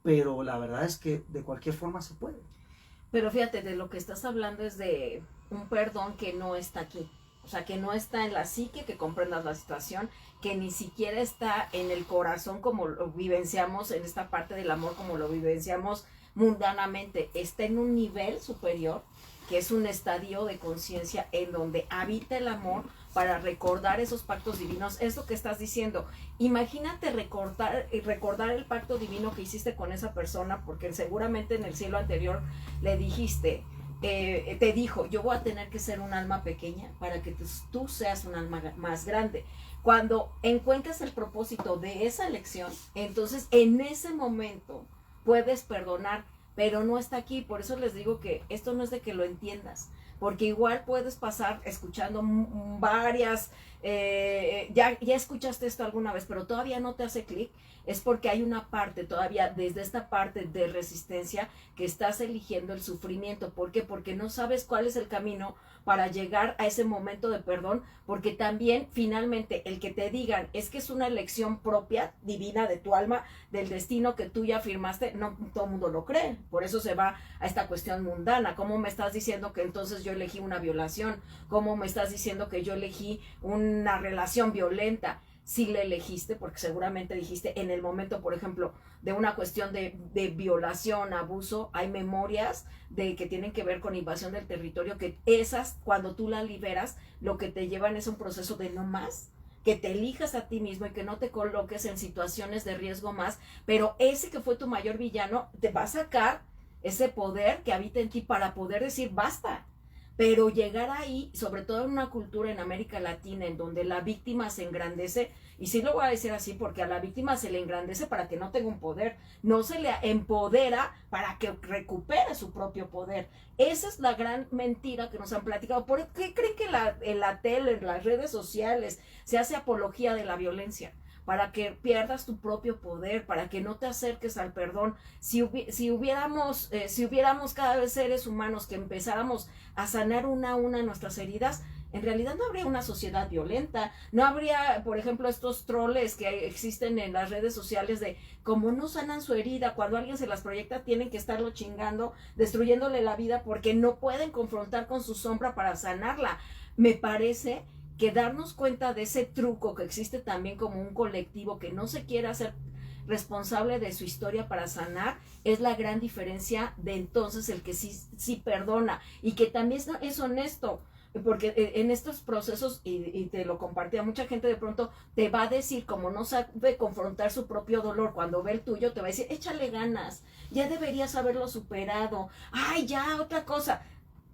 S2: Pero la verdad es que de cualquier forma se puede.
S1: Pero fíjate, de lo que estás hablando es de un perdón que no está aquí. O sea, que no está en la psique, que comprendas la situación, que ni siquiera está en el corazón como lo vivenciamos en esta parte del amor, como lo vivenciamos mundanamente. Está en un nivel superior, que es un estadio de conciencia en donde habita el amor para recordar esos pactos divinos. Es lo que estás diciendo. Imagínate recordar el pacto divino que hiciste con esa persona, porque seguramente en el cielo anterior le dijiste, te dijo, yo voy a tener que ser un alma pequeña para que tú seas un alma más grande. Cuando encuentres el propósito de esa elección, entonces en ese momento puedes perdonar, pero no está aquí. Por eso les digo que esto no es de que lo entiendas, porque igual puedes pasar escuchando varias, ya escuchaste esto alguna vez, pero todavía no te hace clic. Es porque hay una parte todavía, desde esta parte de resistencia, que estás eligiendo el sufrimiento. ¿Por qué? Porque no sabes cuál es el camino para llegar a ese momento de perdón, porque también finalmente el que te digan es que es una elección propia, divina, de tu alma, del destino que tú ya firmaste, no todo el mundo lo cree. Por eso se va a esta cuestión mundana. ¿Cómo me estás diciendo que entonces yo elegí una violación? ¿Cómo me estás diciendo que yo elegí una relación violenta? sí le elegiste, porque seguramente dijiste en el momento, por ejemplo, de una cuestión de violación, abuso, hay memorias de que tienen que ver con invasión del territorio, que esas, cuando tú las liberas, lo que te llevan es un proceso de no más, que te elijas a ti mismo y que no te coloques en situaciones de riesgo más, pero ese que fue tu mayor villano te va a sacar ese poder que habita en ti para poder decir basta. Pero llegar ahí, sobre todo en una cultura en América Latina en donde la víctima se engrandece, y sí lo voy a decir así porque a la víctima se le engrandece para que no tenga un poder, no se le empodera para que recupere su propio poder. Esa es la gran mentira que nos han platicado. ¿Por qué creen que en la tele, en las redes sociales, se hace apología de la violencia? Para que pierdas tu propio poder, para que no te acerques al perdón. Si hubiéramos cada vez seres humanos que empezáramos a sanar una a una nuestras heridas, en realidad no habría una sociedad violenta, no habría, por ejemplo, estos troles que existen en las redes sociales de como no sanan su herida, cuando alguien se las proyecta tienen que estarlo chingando, destruyéndole la vida porque no pueden confrontar con su sombra para sanarla. Me parece que darnos cuenta de ese truco que existe también como un colectivo que no se quiere hacer responsable de su historia para sanar, es la gran diferencia de entonces el que sí perdona y que también es honesto, porque en estos procesos, y te lo compartía, mucha gente de pronto te va a decir, como no sabe confrontar su propio dolor, cuando ve el tuyo te va a decir, échale ganas, ya deberías haberlo superado, ay, ya, otra cosa.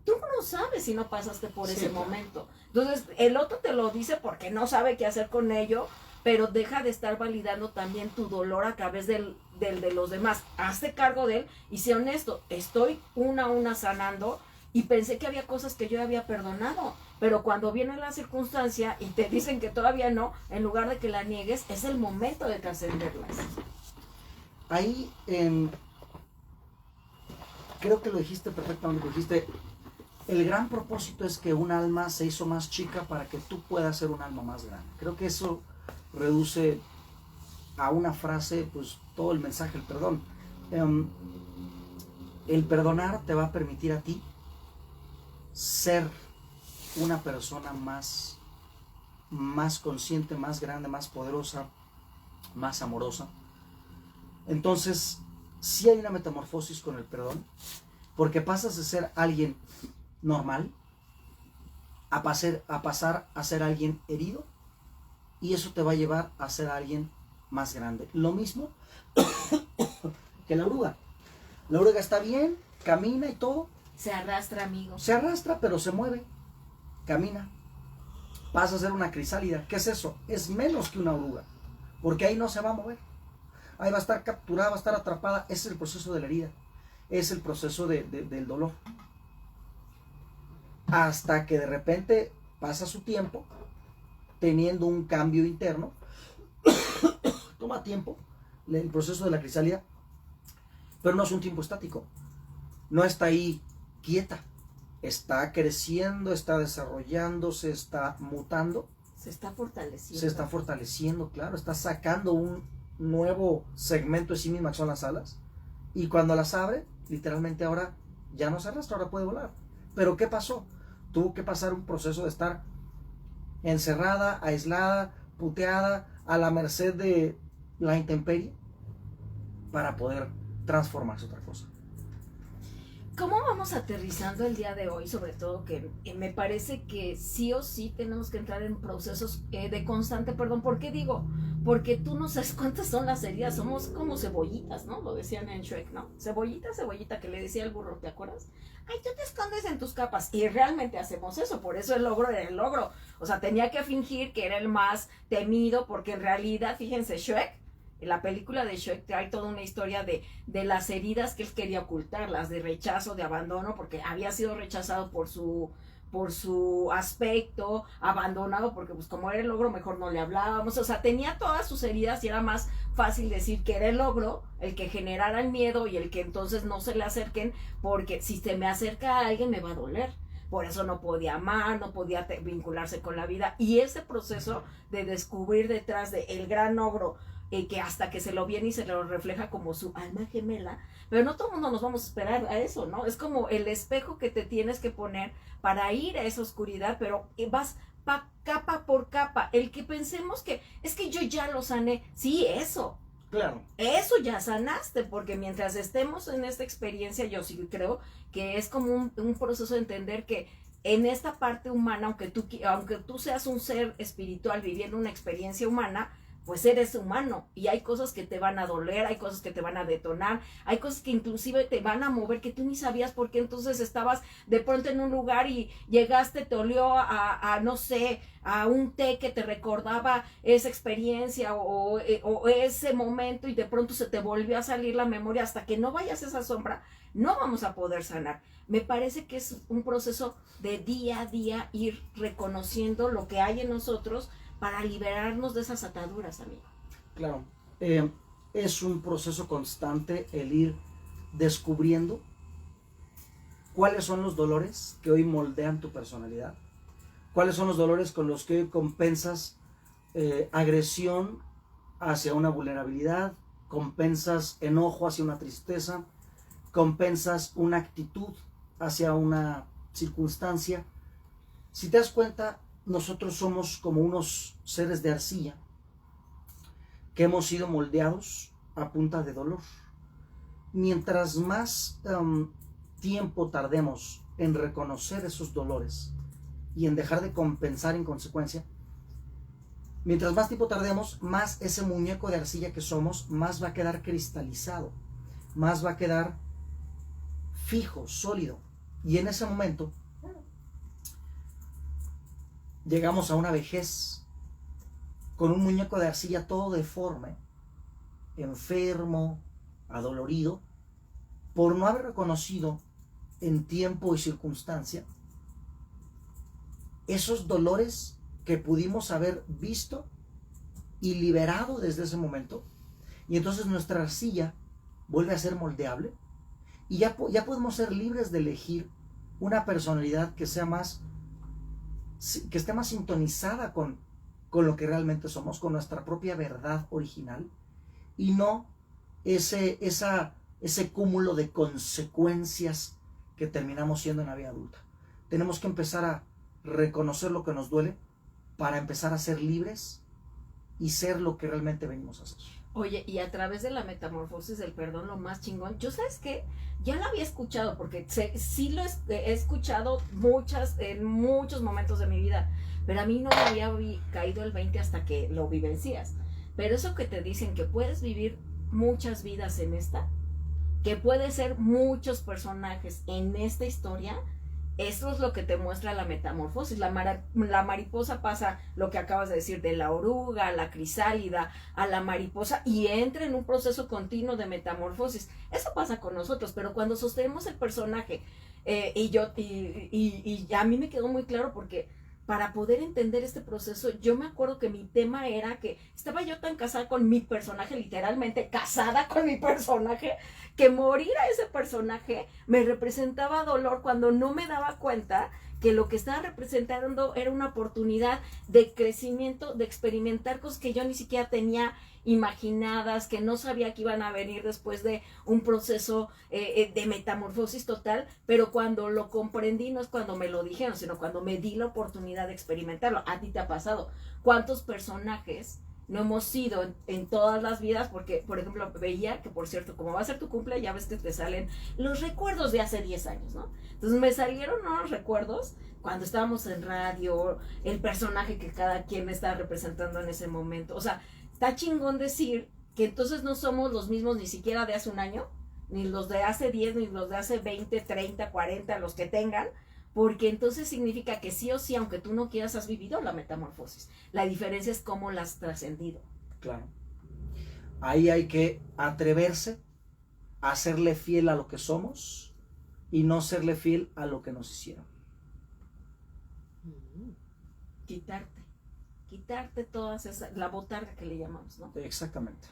S1: Tú no sabes si no pasaste por ese momento. Entonces, el otro te lo dice porque no sabe qué hacer con ello, pero deja de estar validando también tu dolor a través del de los demás. Hazte cargo de él y sé honesto. Estoy una a una sanando y pensé que había cosas que yo había perdonado. Pero cuando viene la circunstancia y te dicen que todavía no, en lugar de que la niegues, es el momento de trascenderlas.
S2: Ahí, creo que lo dijiste perfectamente, dijiste, el gran propósito es que un alma se hizo más chica para que tú puedas ser un alma más grande. Creo que eso reduce a una frase pues todo el mensaje, el perdón. El perdonar te va a permitir a ti ser una persona más consciente, más grande, más poderosa, más amorosa. Entonces, sí hay una metamorfosis con el perdón, porque pasas de ser alguien normal a pasar a ser alguien herido, y eso te va a llevar a ser alguien más grande. Lo mismo que la oruga. La oruga está bien, camina y todo.
S1: Se arrastra, amigo.
S2: Se arrastra, pero se mueve, camina. Pasa a ser una crisálida. ¿Qué es eso? Es menos que una oruga, porque ahí no se va a mover. Ahí va a estar capturada, va a estar atrapada. Ese es el proceso de la herida. Es el proceso del dolor. Hasta que de repente pasa su tiempo teniendo un cambio interno. Toma tiempo el proceso de la crisálida, pero no es un tiempo estático. No está ahí quieta. Está creciendo, está desarrollándose, está mutando.
S1: Se está fortaleciendo.
S2: Se está fortaleciendo, claro. Está sacando un nuevo segmento de sí misma, que son las alas. Y cuando las abre, literalmente ahora ya no se arrastra, ahora puede volar. Pero ¿qué pasó? Tuvo que pasar un proceso de estar encerrada, aislada, puteada, a la merced de la intemperie, para poder transformarse otra cosa.
S1: ¿Cómo vamos aterrizando el día de hoy? Sobre todo que me parece que sí o sí tenemos que entrar en procesos de constante perdón. ¿Por qué digo? Porque tú no sabes cuántas son las heridas. Somos como cebollitas, ¿no? Lo decían en Shrek, ¿no? Cebollita, cebollita, que le decía el burro, ¿te acuerdas? Ay, tú te escondes en tus capas. Y realmente hacemos eso. Por eso el logro era el logro. O sea, tenía que fingir que era el más temido, porque en realidad, fíjense, Shrek, la película de Shrek trae toda una historia de las heridas que él quería ocultar, las de rechazo, de abandono, porque había sido rechazado por su aspecto, abandonado porque pues como era el ogro mejor no le hablábamos, o sea, tenía todas sus heridas y era más fácil decir que era el ogro el que generara el miedo y el que entonces no se le acerquen, porque si se me acerca a alguien me va a doler. Por eso no podía amar, no podía vincularse con la vida, y ese proceso de descubrir detrás de el gran ogro, que hasta que se lo viene y se lo refleja como su alma gemela, pero no todo el mundo nos vamos a esperar a eso, ¿no? Es como el espejo que te tienes que poner para ir a esa oscuridad, pero vas capa por capa. El que pensemos que es que yo ya lo sané, sí,
S2: Claro.
S1: eso ya sanaste, porque mientras estemos en esta experiencia, yo sí creo que es como un proceso de entender que en esta parte humana, aunque tú seas un ser espiritual viviendo una experiencia humana, pues eres humano y hay cosas que te van a doler, hay cosas que te van a detonar, hay cosas que inclusive te van a mover que tú ni sabías por qué. Entonces estabas de pronto en un lugar y llegaste, te olió no sé, a un té que te recordaba esa experiencia o ese momento, y de pronto se te volvió a salir la memoria. Hasta que no vayas a esa sombra, no vamos a poder sanar. Me parece que es un proceso de día a día ir reconociendo lo que hay en nosotros para liberarnos de esas ataduras, amigo.
S2: Claro, es un proceso constante el ir descubriendo cuáles son los dolores que hoy moldean tu personalidad, cuáles son los dolores con los que hoy compensas agresión hacia una vulnerabilidad, compensas enojo hacia una tristeza, compensas una actitud hacia una circunstancia. Si te das cuenta, nosotros somos como unos seres de arcilla que hemos sido moldeados a punta de dolor. Mientras más tiempo tardemos en reconocer esos dolores y en dejar de compensar en consecuencia, mientras más tiempo tardemos, más ese muñeco de arcilla que somos, más va a quedar cristalizado, más va a quedar fijo, sólido. Y en ese momento llegamos a una vejez con un muñeco de arcilla todo deforme, enfermo, adolorido, por no haber reconocido en tiempo y circunstancia esos dolores que pudimos haber visto y liberado desde ese momento. Y entonces nuestra arcilla vuelve a ser moldeable y ya podemos ser libres de elegir una personalidad que sea que esté más sintonizada con lo que realmente somos, con nuestra propia verdad original, y no ese cúmulo de consecuencias que terminamos siendo en la vida adulta. Tenemos que empezar a reconocer lo que nos duele para empezar a ser libres y ser lo que realmente venimos a hacer.
S1: Oye, y a través de la metamorfosis del perdón, lo más chingón, yo sabes qué, ya lo había escuchado, porque sí lo he escuchado en muchos momentos de mi vida, pero a mí no me había caído el 20 hasta que lo vivencias. Pero eso que te dicen, que puedes vivir muchas vidas en esta, que puedes ser muchos personajes en esta historia, eso es lo que te muestra la metamorfosis. La mariposa pasa, lo que acabas de decir, de la oruga a la crisálida, a la mariposa, y entra en un proceso continuo de metamorfosis. Eso pasa con nosotros, pero cuando sostenemos el personaje, y a mí me quedó muy claro, porque para poder entender este proceso, yo me acuerdo que mi tema era que estaba yo tan casada con mi personaje, literalmente casada con mi personaje, que morir a ese personaje me representaba dolor, cuando no me daba cuenta que lo que estaba representando era una oportunidad de crecimiento, de experimentar cosas que yo ni siquiera tenía imaginadas, que no sabía que iban a venir después de un proceso de metamorfosis total. Pero cuando lo comprendí, no es cuando me lo dijeron, sino cuando me di la oportunidad de experimentarlo. ¿A ti te ha pasado? ¿Cuántos personajes no hemos sido en todas las vidas? Porque, por ejemplo, veía que, por cierto, como va a ser tu cumple, ya ves que te salen los recuerdos de hace 10 años, ¿no? Entonces me salieron unos recuerdos cuando estábamos en radio, el personaje que cada quien estaba representando en ese momento. O sea, está chingón decir que entonces no somos los mismos ni siquiera de hace un año, ni los de hace 10, ni los de hace 20, 30, 40, los que tengan, porque entonces significa que sí o sí, aunque tú no quieras, has vivido la metamorfosis. La diferencia es cómo la has trascendido.
S2: Claro. Ahí hay que atreverse a serle fiel a lo que somos y no serle fiel a lo que nos hicieron.
S1: Quitarte todas esas, la botarga que le llamamos, ¿no?
S2: Exactamente.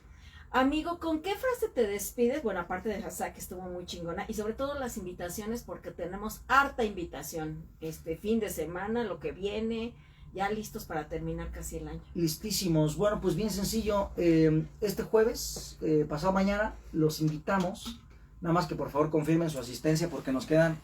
S1: Amigo, ¿con qué frase te despides? Bueno, aparte de Hazá, que estuvo muy chingona, y sobre todo las invitaciones, porque tenemos harta invitación este fin de semana, lo que viene, ya listos para terminar casi el año.
S2: Listísimos. Bueno, pues bien sencillo, este jueves, pasado mañana, los invitamos, nada más que por favor confirmen su asistencia, porque nos quedan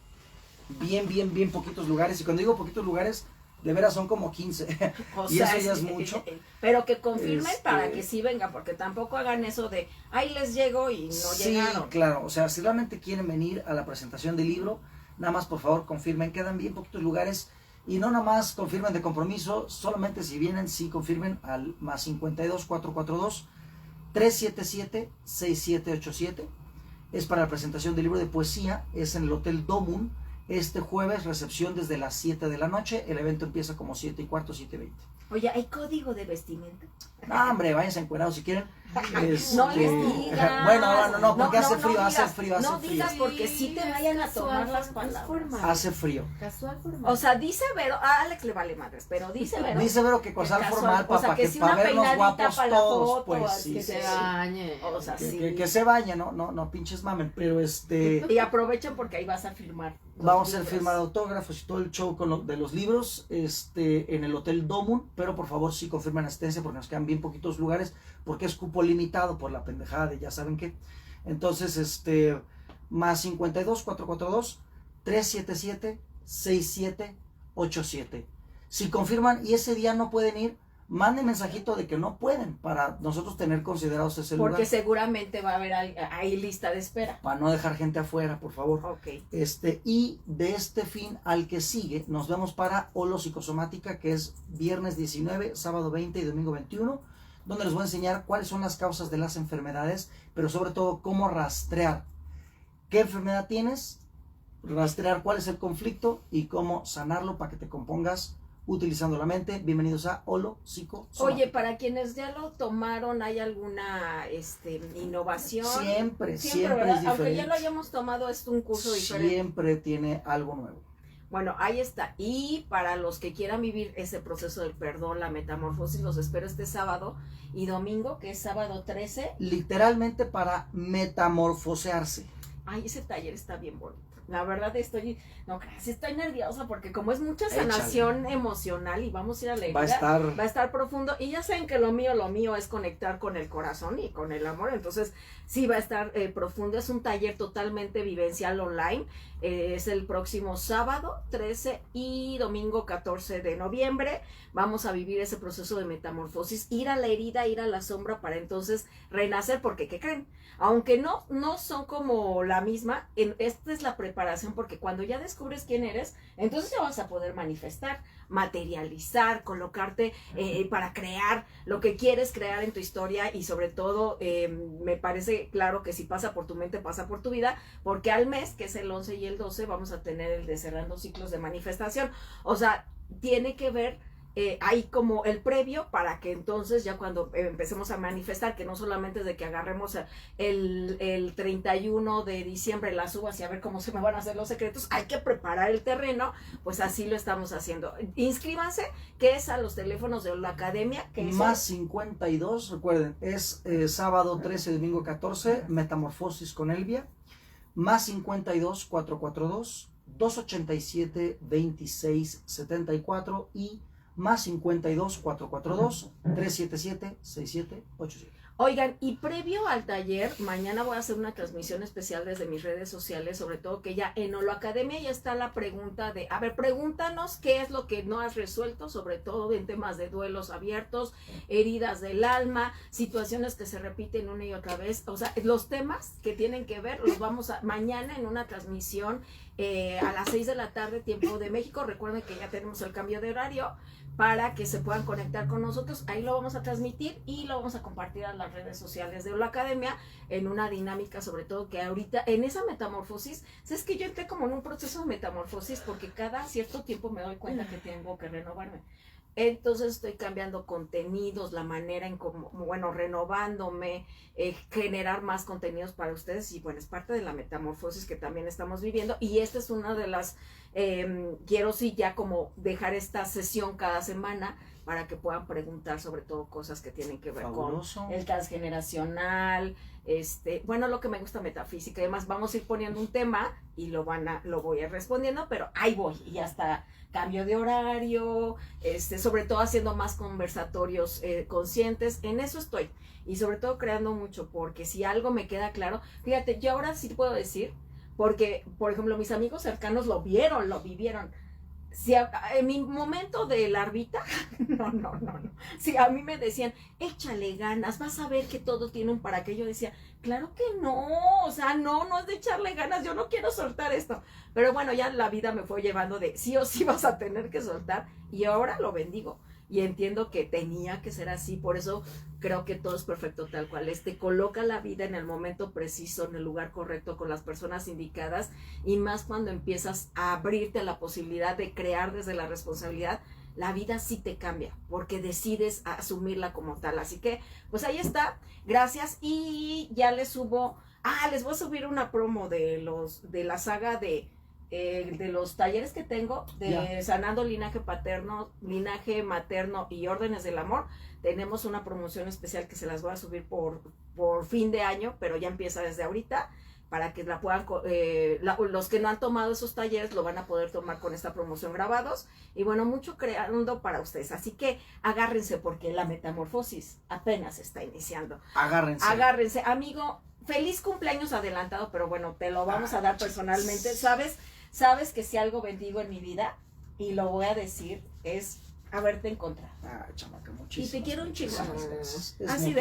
S2: bien poquitos lugares, y cuando digo poquitos lugares, De veras son como 15.
S1: O
S2: Y eso ya es
S1: sí,
S2: mucho.
S1: Pero que confirmen
S2: Este-
S1: para que sí vengan, porque tampoco hagan eso de, ahí les llego y no
S2: Sí,
S1: llegaron.
S2: claro. O sea, si realmente quieren venir a la presentación del libro, nada más por favor confirmen. Quedan bien poquitos lugares. Y no nada más confirmen de compromiso, solamente si vienen, sí confirmen al más 52 442 377 6787. Es para la presentación del libro de poesía, es en el Hotel Domun. Este jueves, recepción desde las 7 de la noche. El evento empieza como 7:15, 7:20.
S1: Oye, ¿hay código de vestimenta?
S2: No, hombre, váyanse encuerados si quieren.
S1: No les digas.
S2: Bueno, no, porque hace frío,
S1: digas,
S2: hace frío, hace
S1: no
S2: frío.
S1: digas porque sí te vayan a tomar las palabras.
S2: Hace frío.
S3: Casual formal.
S1: O sea, dice Vero, a Alex le vale madres, pero dice Vero.
S2: Dice Vero que casual
S1: casual,
S2: formal,
S1: o sea,
S2: para
S1: que
S2: que
S1: sí
S2: para
S1: una
S2: vernos
S1: peinadita
S2: guapos
S1: para la
S2: todos,
S1: foto,
S2: pues
S1: así
S2: sí,
S3: que
S2: sí,
S3: se
S2: sí.
S3: bañe.
S1: O sea, sí.
S2: Que se vayan, no pinches mamen, pero
S1: Y aprovechen porque ahí vas a firmar. los
S2: vamos a hacer
S1: libros.
S2: firma de autógrafos y todo el show de los libros en el Hotel Domun, pero por favor sí confirmen asistencia porque nos quedan bien poquitos lugares, porque es cupo limitado por la pendejada de ya saben qué. Entonces, más 52 442 377 6787. Si confirman y ese día no pueden ir, manden mensajito de que no pueden para nosotros tener considerados ese
S1: Porque
S2: lugar.
S1: seguramente va a haber ahí lista de espera.
S2: Para no dejar gente afuera, por favor.
S1: Ok.
S2: Y de este fin al que sigue, nos vemos para Holo Psicosomática, que es viernes 19, sábado 20 y domingo 21, donde les voy a enseñar cuáles son las causas de las enfermedades, pero sobre todo cómo rastrear qué enfermedad tienes, rastrear cuál es el conflicto y cómo sanarlo para que te compongas utilizando la mente. Bienvenidos a Holo Psicosomática.
S1: Oye, para quienes ya lo tomaron, ¿hay alguna innovación?
S2: Siempre
S1: ¿verdad?
S2: es diferente.
S1: Aunque ya lo hayamos tomado, es un curso diferente.
S2: Siempre tiene algo nuevo.
S1: Bueno, ahí está. Y para los que quieran vivir ese proceso del perdón, la metamorfosis, los espero este sábado y domingo, que es sábado 13.
S2: Literalmente para metamorfosearse.
S1: Ay, ese taller está bien bonito. La verdad estoy nerviosa porque como es mucha sanación emocional y vamos a ir a la herida, va a estar profundo. Y ya saben que lo mío es conectar con el corazón y con el amor. Entonces sí va a estar profundo. Es un taller totalmente vivencial online. Es el próximo sábado 13 y domingo 14 de noviembre. Vamos a vivir ese proceso de metamorfosis, ir a la herida, ir a la sombra para entonces renacer, porque ¿qué creen? Aunque no son como la misma, esta es la preparación, porque cuando ya descubres quién eres, entonces ya vas a poder manifestar, materializar, colocarte para crear lo que quieres crear en tu historia. Y sobre todo me parece claro que si pasa por tu mente, pasa por tu vida, porque al mes, que es el 11 y el 12, vamos a tener el de cerrando ciclos de manifestación. O sea, tiene que ver hay como el previo para que entonces ya cuando empecemos a manifestar, que no solamente es de que agarremos el 31 de diciembre las uvas y a ver cómo se me van a hacer los secretos, hay que preparar el terreno. Pues así lo estamos haciendo. Inscríbanse, que es a los teléfonos de la academia, que es
S2: más 52, recuerden, es sábado 13, domingo 14, Metamorfosis con Elvia, más 52 442 287 2674 y más 52 442 377 6787.
S1: Oigan, y previo al taller, mañana voy a hacer una transmisión especial desde mis redes sociales, sobre todo que ya en Holo Academia ya está la pregunta de, a ver, pregúntanos qué es lo que no has resuelto, sobre todo en temas de duelos abiertos, heridas del alma, situaciones que se repiten una y otra vez. O sea, los temas que tienen que ver los vamos a mañana en una transmisión a las 6 de la tarde, tiempo de México. Recuerden que ya tenemos el cambio de horario para que se puedan conectar con nosotros. Ahí lo vamos a transmitir y lo vamos a compartir a las redes sociales de Holo Academia en una dinámica, sobre todo que ahorita en esa metamorfosis, es que yo entré como en un proceso de metamorfosis porque cada cierto tiempo me doy cuenta que tengo que renovarme. Entonces estoy cambiando contenidos, la manera en cómo, bueno, renovándome, generar más contenidos para ustedes. Y bueno, es parte de la metamorfosis que también estamos viviendo. Y esta es una de las, quiero sí ya como dejar esta sesión cada semana para que puedan preguntar sobre todo cosas que tienen que ver
S2: Fabuloso.
S1: con el transgeneracional, bueno, lo que me gusta metafísica. Además vamos a ir poniendo un tema y lo voy a ir respondiendo, pero ahí voy y hasta cambio de horario, sobre todo haciendo más conversatorios conscientes. En eso estoy, y sobre todo creando mucho, porque si algo me queda claro, fíjate, yo ahora sí puedo decir, porque por ejemplo mis amigos cercanos lo vieron, lo vivieron. si en mi momento de larvita, no. Si a mí me decían, échale ganas, vas a ver que todo tiene un para qué, yo decía, claro que no, o sea, no es de echarle ganas, yo no quiero soltar esto. Pero bueno, ya la vida me fue llevando de sí o sí vas a tener que soltar, y ahora lo bendigo. Y entiendo que tenía que ser así, por eso creo que todo es perfecto tal cual es. Te coloca la vida en el momento preciso, en el lugar correcto, con las personas indicadas, y más cuando empiezas a abrirte a la posibilidad de crear desde la responsabilidad, la vida sí te cambia, porque decides asumirla como tal. Así que, pues ahí está, gracias, y ya les subo, les voy a subir una promo de la saga de los talleres que tengo de sanando linaje paterno, linaje materno y órdenes del amor. Tenemos una promoción especial que se las voy a subir por fin de año, pero ya empieza desde ahorita para que la puedan, los que no han tomado esos talleres lo van a poder tomar con esta promoción grabados, y bueno, mucho creando para ustedes, así que agárrense porque la metamorfosis apenas está iniciando. Agárrense, amigo, feliz cumpleaños adelantado, pero bueno, te lo vamos a dar personalmente. Sabes que si algo bendigo en mi vida, y lo voy a decir, es haberte encontrado.
S2: Chamaca, muchísimas.
S1: Y te quiero un chingo.
S2: Así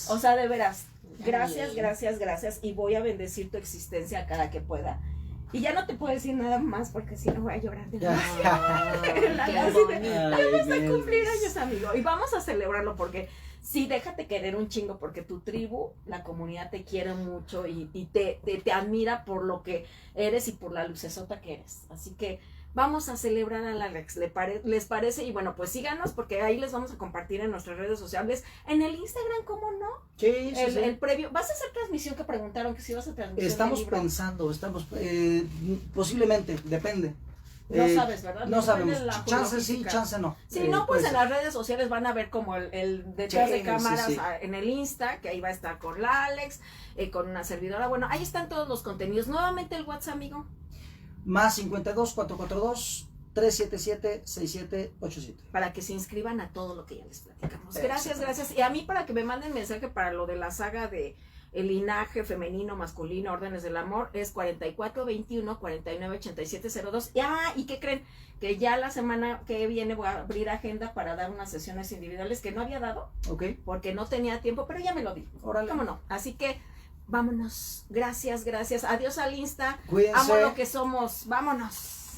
S1: o sea, de veras, gracias, y voy a bendecir tu existencia cada que pueda. Y ya no te puedo decir nada más porque si no voy a llorar de vamos a cumplir años, amigo, y vamos a celebrarlo porque sí, déjate querer un chingo, porque tu tribu, la comunidad te quiere mucho y te admira por lo que eres y por la lucesota que eres. Así que vamos a celebrar al Alex, ¿les parece? Y bueno, pues síganos porque ahí les vamos a compartir en nuestras redes sociales, en el Instagram, ¿cómo no?
S2: Sí.
S1: El previo. ¿Vas a hacer transmisión? Que preguntaron que si vas a transmitir.
S2: Estamos pensando, posiblemente, depende.
S1: No sabes, ¿verdad?
S2: No sabemos. Chance sí, chance no.
S1: Si no, pues en las redes sociales van a ver como el detrás de cámaras en el Insta, que ahí va a estar con la Alex, con una servidora. Bueno, ahí están todos los contenidos. Nuevamente el WhatsApp, amigo.
S2: Más 52 442 377 6787.
S1: Para que se inscriban a todo lo que ya les platicamos. Gracias. Y a mí para que me manden mensaje para lo de la saga de el linaje femenino, masculino, órdenes del amor, es 4421 498702. ¿Y qué creen? Que ya la semana que viene voy a abrir agenda para dar unas sesiones individuales que no había dado.
S2: Ok.
S1: Porque no tenía tiempo, pero ya me lo di.
S2: Órale.
S1: ¿Cómo no? Así que vámonos. Gracias. Adiós al Insta.
S2: Cuídense.
S1: Amo lo que somos. Vámonos.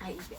S1: Ahí ve.